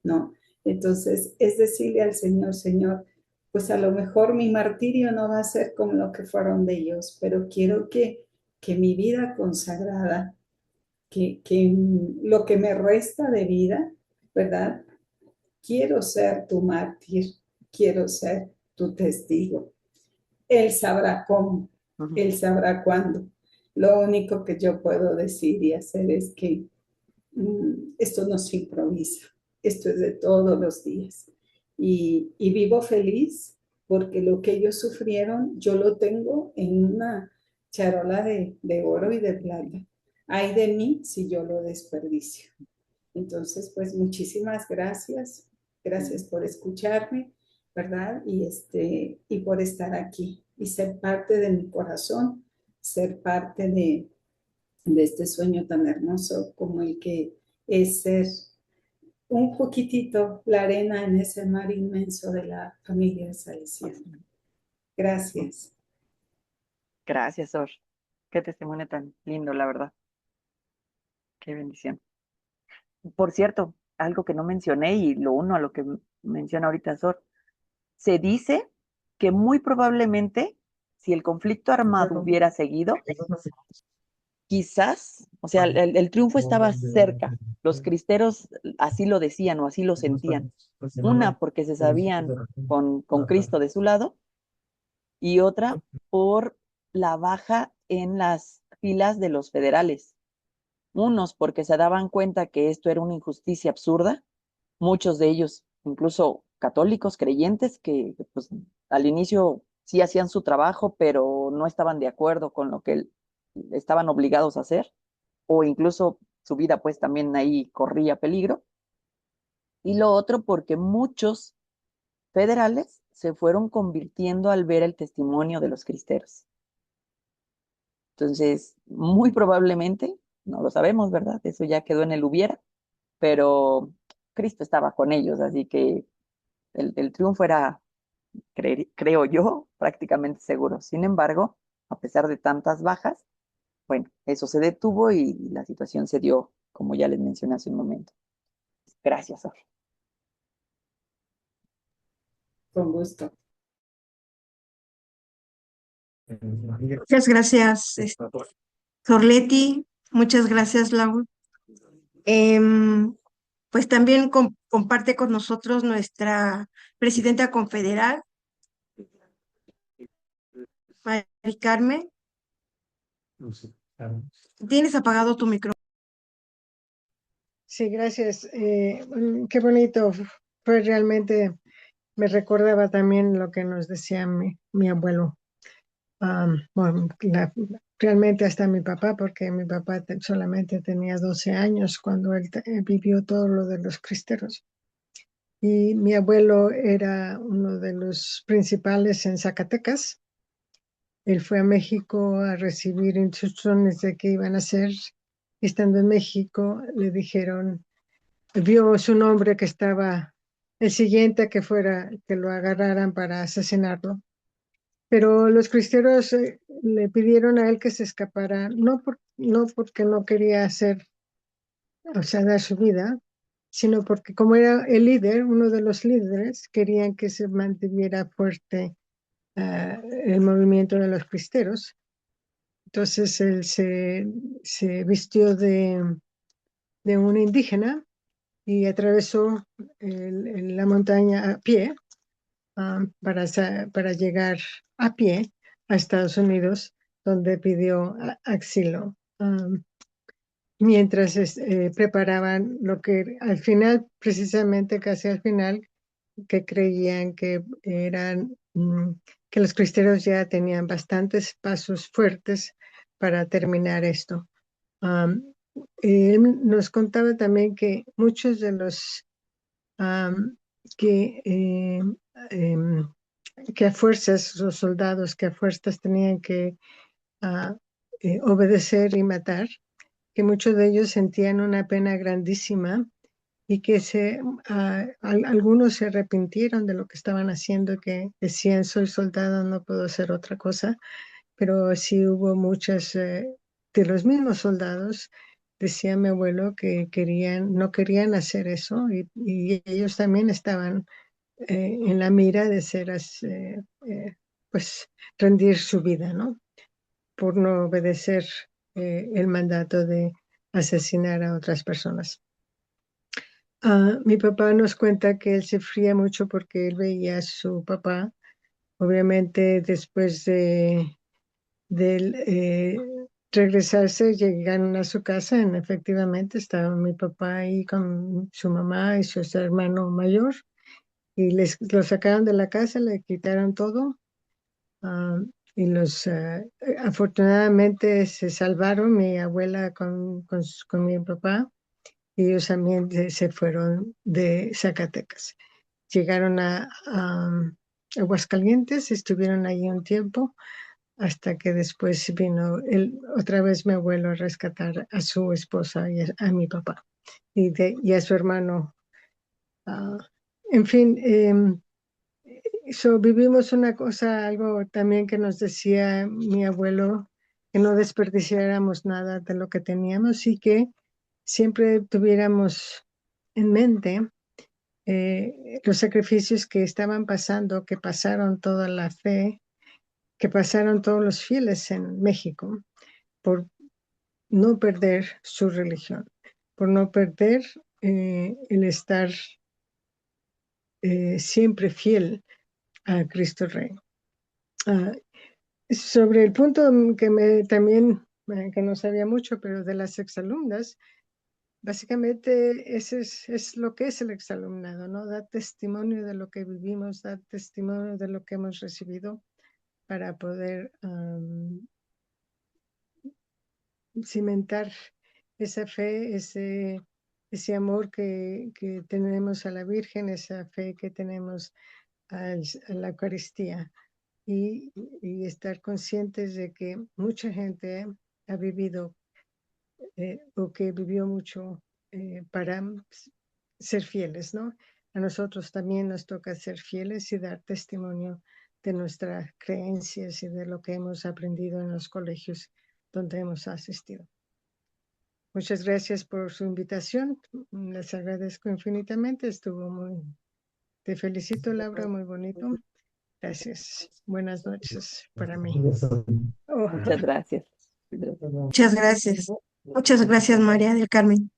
S5: ¿no? Entonces, es decirle al Señor, Señor, pues a lo mejor mi martirio no va a ser como lo que fueron de ellos, pero quiero que mi vida consagrada, que lo que me resta de vida, ¿verdad? Quiero ser tu mártir, quiero ser tu testigo. Él sabrá cómo, Él sabrá cuándo. Lo único que yo puedo decir y hacer es que esto no se improvisa, esto es de todos los días. Y vivo feliz porque lo que ellos sufrieron, yo lo tengo en una charola de oro y de plata. Ay de mí si yo lo desperdicio. Entonces, pues muchísimas gracias. Gracias por escucharme, ¿verdad? Y por estar aquí y ser parte de mi corazón, ser parte de este sueño tan hermoso como el que es ser un poquitito la arena en ese mar inmenso de la familia salesiana. Gracias.
S2: Gracias, Sor. Qué testimonio tan lindo, la verdad. Qué bendición. Por cierto, algo que no mencioné y lo uno a lo que menciona ahorita Sor, se dice que muy probablemente si el conflicto armado hubiera seguido, quizás, o sea, el triunfo estaba cerca. Los cristeros así lo decían o así lo sentían. Una, porque se sabían con Cristo de su lado, y otra, por la baja en las filas de los federales. Unos, porque se daban cuenta que esto era una injusticia absurda, muchos de ellos, incluso católicos, creyentes, que pues, al inicio sí hacían su trabajo, pero no estaban de acuerdo con lo que estaban obligados a hacer, o incluso su vida pues también ahí corría peligro. Y lo otro porque muchos federales se fueron convirtiendo al ver el testimonio de los cristeros. Entonces, muy probablemente, no lo sabemos, ¿verdad? Eso ya quedó en el hubiera, pero Cristo estaba con ellos, así que el triunfo era, creo yo, prácticamente seguro. Sin embargo, a pesar de tantas bajas, bueno, eso se detuvo y la situación se dio, como ya les mencioné hace un momento. Gracias, Sor.
S5: Con gusto.
S3: Muchas gracias, Sor Leti. Muchas gracias, Lau. Pues también comparte con nosotros nuestra presidenta confederal, Mari Carmen. Tienes apagado tu micrófono.
S7: Sí, gracias. Qué bonito. Fue realmente, me recordaba también lo que nos decía mi abuelo. Bueno, realmente hasta mi papá, porque mi papá solamente tenía 12 años cuando él vivió todo lo de los cristeros. Y mi abuelo era uno de los principales en Zacatecas. Él fue a México a recibir instrucciones de qué iban a hacer. Estando en México, le dijeron, vio su nombre que estaba el siguiente a que fuera, que lo agarraran para asesinarlo. Pero los cristeros le pidieron a él que se escapara, no porque no quería hacer, o sea, dar su vida, sino porque como era el líder, uno de los líderes, querían que se mantuviera fuerte el movimiento de los cristeros. Entonces él se vistió de un indígena y atravesó la montaña a pie para llegar a pie a Estados Unidos, donde pidió asilo. Mientras preparaban lo que al final, precisamente casi al final, que creían que que los cristeros ya tenían bastantes pasos fuertes para terminar esto. Él nos contaba también que muchos de los que, que a fuerzas, los soldados que a fuerzas tenían que obedecer y matar, que muchos de ellos sentían una pena grandísima y que algunos se arrepintieron de lo que estaban haciendo, que decían, soy soldado, no puedo hacer otra cosa, pero sí hubo muchas de los mismos soldados, decía mi abuelo, que no querían hacer eso y ellos también estaban en la mira de pues rendir su vida, ¿no? Por no obedecer el mandato de asesinar a otras personas. Mi papá nos cuenta que él sufría mucho porque él veía a su papá, obviamente después de regresarse, llegaron a su casa, efectivamente estaba mi papá ahí con su mamá y su hermano mayor, y lo sacaron de la casa, le quitaron todo, y afortunadamente se salvaron, mi abuela con mi papá, y ellos también se fueron de Zacatecas. Llegaron a Aguascalientes, estuvieron allí un tiempo, hasta que después vino otra vez mi abuelo a rescatar a su esposa y a mi papá y a su hermano. En fin, vivimos una cosa, algo también que nos decía mi abuelo, que no desperdiciáramos nada de lo que teníamos y que siempre tuviéramos en mente los sacrificios que estaban pasando, que pasaron toda la fe, que pasaron todos los fieles en México por no perder su religión, por no perder el estar siempre fiel a Cristo Rey. Sobre el punto que también, que no sabía mucho, pero de las exalumnas, básicamente ese es lo que es el exalumnado, ¿no? Dar testimonio de lo que vivimos, dar testimonio de lo que hemos recibido para poder cimentar esa fe, ese amor que tenemos a la Virgen, esa fe que tenemos a la Eucaristía y estar conscientes de que mucha gente ha vivido o que vivió mucho para ser fieles, ¿no? A nosotros también nos toca ser fieles y dar testimonio de nuestras creencias y de lo que hemos aprendido en los colegios donde hemos asistido. Muchas gracias por su invitación. Les agradezco infinitamente. Te felicito, Laura, muy bonito. Gracias. Buenas noches para mí.
S2: Muchas gracias.
S3: Muchas gracias. Muchas gracias, María del Carmen,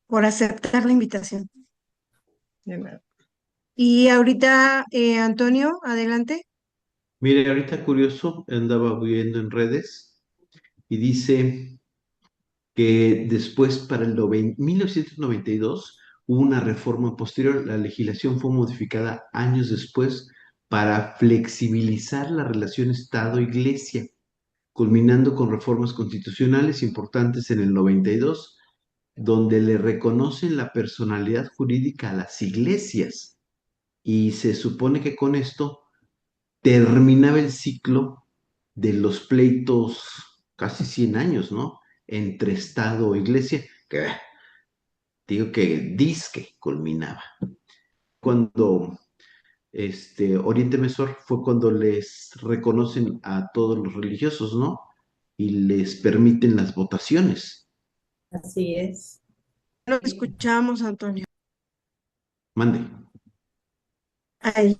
S3: por aceptar la invitación.
S7: De nada.
S3: Y ahorita, Antonio, adelante.
S1: Mire, ahorita curioso, andaba viendo en redes y dice que después, para el 1992, hubo una reforma posterior. La legislación fue modificada años después para flexibilizar la relación Estado-Iglesia, culminando con reformas constitucionales importantes en el 92, donde le reconocen la personalidad jurídica a las iglesias. Y se supone que con esto terminaba el ciclo de los pleitos, casi 100 años, ¿no? Entre Estado e Iglesia, que digo que disque culminaba. Cuando Oriente Mesor fue cuando les reconocen a todos los religiosos, ¿no? Y les permiten las votaciones.
S5: Así es.
S3: Lo escuchamos, Antonio.
S1: Mande.
S3: Ay,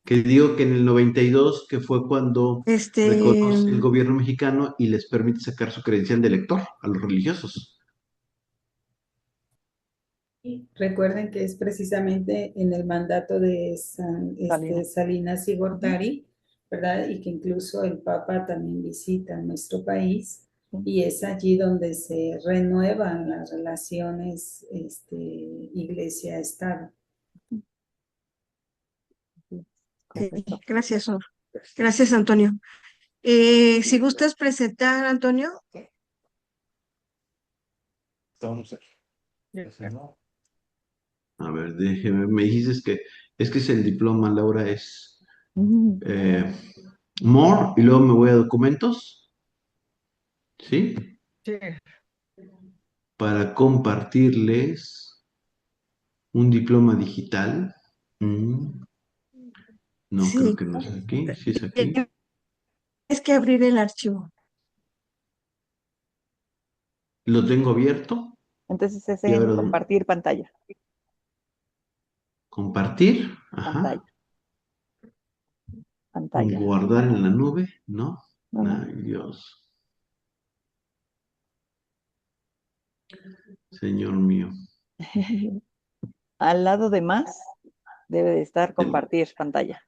S1: Que digo que en el 92, que fue cuando reconoce el gobierno mexicano y les permite sacar su credencial de elector a los religiosos.
S5: Recuerden que es precisamente en el mandato de Salinas y Gortari, ¿verdad? Y que incluso el Papa también visita nuestro país y es allí donde se renuevan las relaciones Iglesia-Estado.
S3: gracias, Sor. Gracias, Antonio. Si gustas presentar, Antonio.
S1: A ver, déjeme, me dices que es el diploma, Laura, es More, y luego me voy a documentos, ¿sí?
S7: Sí.
S1: Para compartirles un diploma digital. No,
S3: Sí.
S1: creo que no es aquí, sí es aquí.
S3: Es que abrir el archivo.
S1: Lo tengo abierto.
S2: Entonces es
S1: Y
S2: en
S1: ahora,
S2: compartir pantalla.
S1: compartir,
S2: Pantalla.
S1: ajá.
S2: Pantalla.
S1: Guardar en la nube, ¿no?
S2: No, no.
S1: Ay, Dios. Señor mío.
S2: Al lado de más debe de estar compartir pantalla.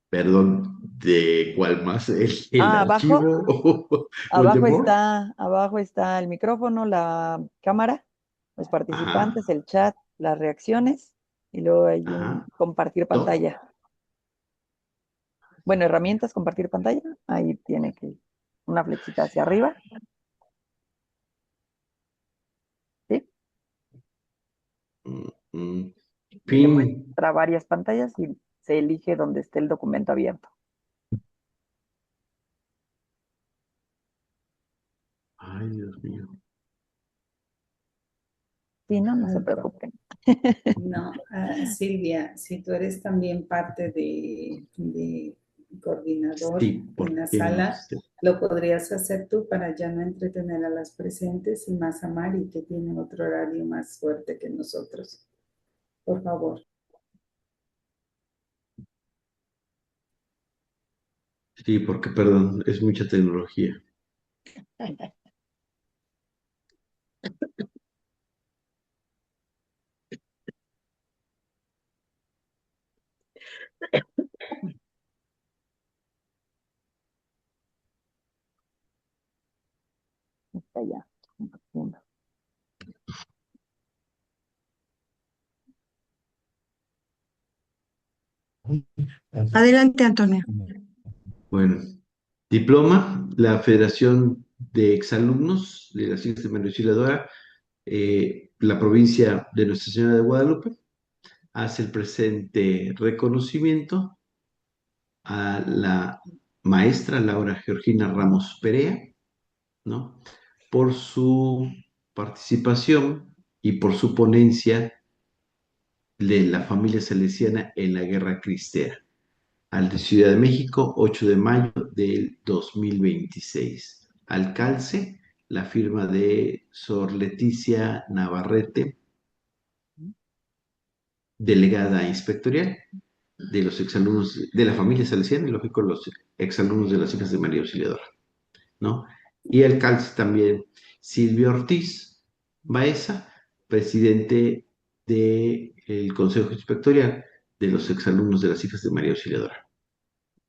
S1: Perdón, ¿de cuál más? ¿El
S2: Abajo,
S1: archivo o el de More?
S2: abajo está el micrófono, la cámara, los participantes, el chat, las reacciones y luego hay un
S1: Ajá.
S2: compartir
S1: Todo.
S2: pantalla. Bueno, herramientas, compartir pantalla. Ahí tiene que una flechita hacia arriba. ¿Sí?
S1: Mm,
S2: Y le
S1: Pin.
S2: muestra varias pantallas y se elige donde esté el documento abierto.
S1: Ay, Dios mío.
S2: Sí, no, no se preocupen.
S5: No, Silvia, si tú eres también parte de coordinador
S1: Sí,
S5: en la
S1: porque
S5: sala, lo podrías hacer tú para ya no entretener a las presentes y más a Mari, que tiene otro horario más fuerte que nosotros. Por favor.
S1: sí, porque, perdón, es mucha tecnología.
S2: Está ya compartiendo.
S3: Adelante, Antonio.
S1: Bueno, diploma, la Federación de Exalumnos de las Islas de María Auxiliadora, la provincia de Nuestra Señora de Guadalupe, hace el presente reconocimiento a la maestra Laura Georgina Ramos Perea, ¿no? Por su participación y por su ponencia de la familia salesiana en la Guerra Cristera, al de Ciudad de México, 8 de mayo del 2026. Al calce, la firma de Sor Leticia Navarrete, delegada inspectorial de los exalumnos de la familia salesiana y, lógico, los exalumnos de las hijas de María Auxiliadora, ¿no? Y al calce también Silvio Ortiz Baeza, presidente del Consejo Inspectorial de los exalumnos de las hijas de María Auxiliadora.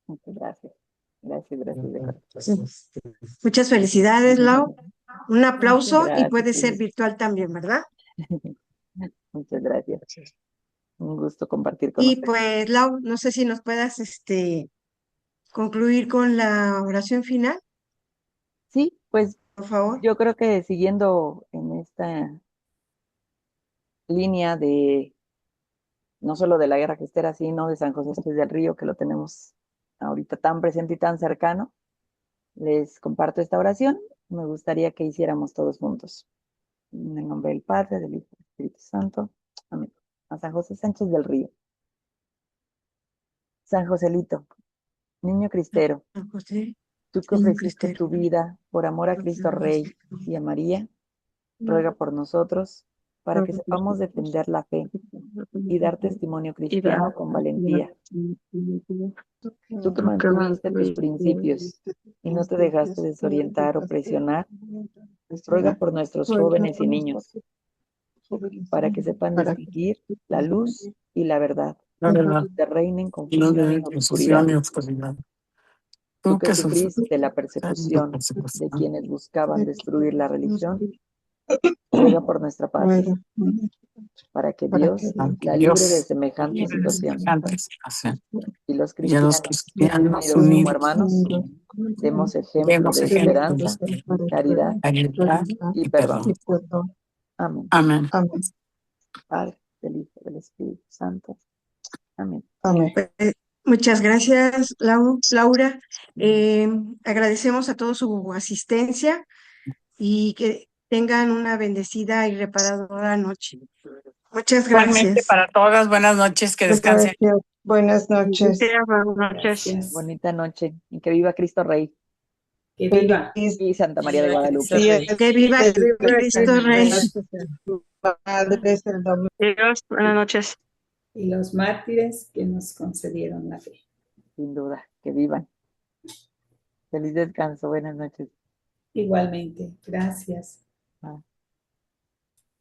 S2: Muchas gracias. Gracias, gracias de corazón.
S3: Muchas felicidades, Lau. Un aplauso y
S2: Gracias,
S3: puede ser
S2: Silvia.
S3: virtual también, ¿verdad?
S2: Muchas gracias. Un gusto compartir con
S3: Y
S2: ustedes.
S3: pues, Lau, no sé si nos puedas concluir con la oración final,
S2: Sí, pues
S3: por favor.
S2: yo creo que siguiendo en esta línea de no solo de la Guerra Cristera, sino de San José Estés del Río, que lo tenemos ahorita tan presente y tan cercano, les comparto esta oración. Me gustaría que hiciéramos todos juntos. En el nombre del Padre, del Hijo y del Espíritu Santo. Amén. A San José Sánchez del Río. San Joselito, niño cristero,
S3: San José,
S2: tú que
S3: niño
S2: ofreciste
S3: cristero,
S2: tu vida por amor a Cristo Rey y a María, ruega por nosotros para que sepamos defender la fe y dar testimonio cristiano con valentía. Tú que mantuviste tus principios y no te dejaste desorientar o presionar, ruega por nuestros jóvenes y niños para que sepan distinguir la luz y la verdad,
S6: La verdad,
S2: que reinen con
S6: y no
S2: confusión
S6: de
S2: y oscuridad.
S6: confusión y oscuridad.
S2: Tú
S6: Tú
S2: que
S6: que
S2: sufriste la
S6: tu
S2: persecución de
S6: persecución,
S2: quienes buscaban destruir la religión, ruega por nuestra patria, para que Dios
S6: aunque
S2: la libre de
S6: Dios
S2: semejante
S6: libre de
S2: situación.
S6: semejante situación,
S2: Y los
S6: y a los
S2: cristianos,
S6: cristianos
S2: unidos como
S6: unidos,
S2: hermanos, demos ejemplo
S6: demos
S2: de
S6: ejemplo de
S2: esperanza, caridad
S6: caridad
S2: y
S6: y
S2: perdón.
S6: perdón.
S2: Amén.
S6: Amén.
S2: Padre, del Hijo, del Espíritu Santo. Amén.
S3: Pues, muchas gracias, Laura. Agradecemos a todos su asistencia y que tengan una bendecida y reparadora noche. Muchas
S6: Igualmente
S3: gracias.
S6: para todas, buenas noches, que descansen.
S4: Gracias. Buenas noches.
S3: Buenas noches.
S5: Gracias.
S2: Bonita noche y que viva Cristo Rey
S5: Que viva.
S4: Feliz
S2: y Santa María de
S5: Viva
S2: Guadalupe.
S5: Cristo
S4: día
S5: Rey.
S3: Que viva
S4: del
S3: Cristo Rey.
S4: Padres el domingo.
S3: Adiós, buenas noches.
S5: Y los mártires que nos concedieron la fe.
S2: Sin duda, que vivan. Feliz descanso, buenas noches.
S5: Igualmente. Gracias.
S2: Bye.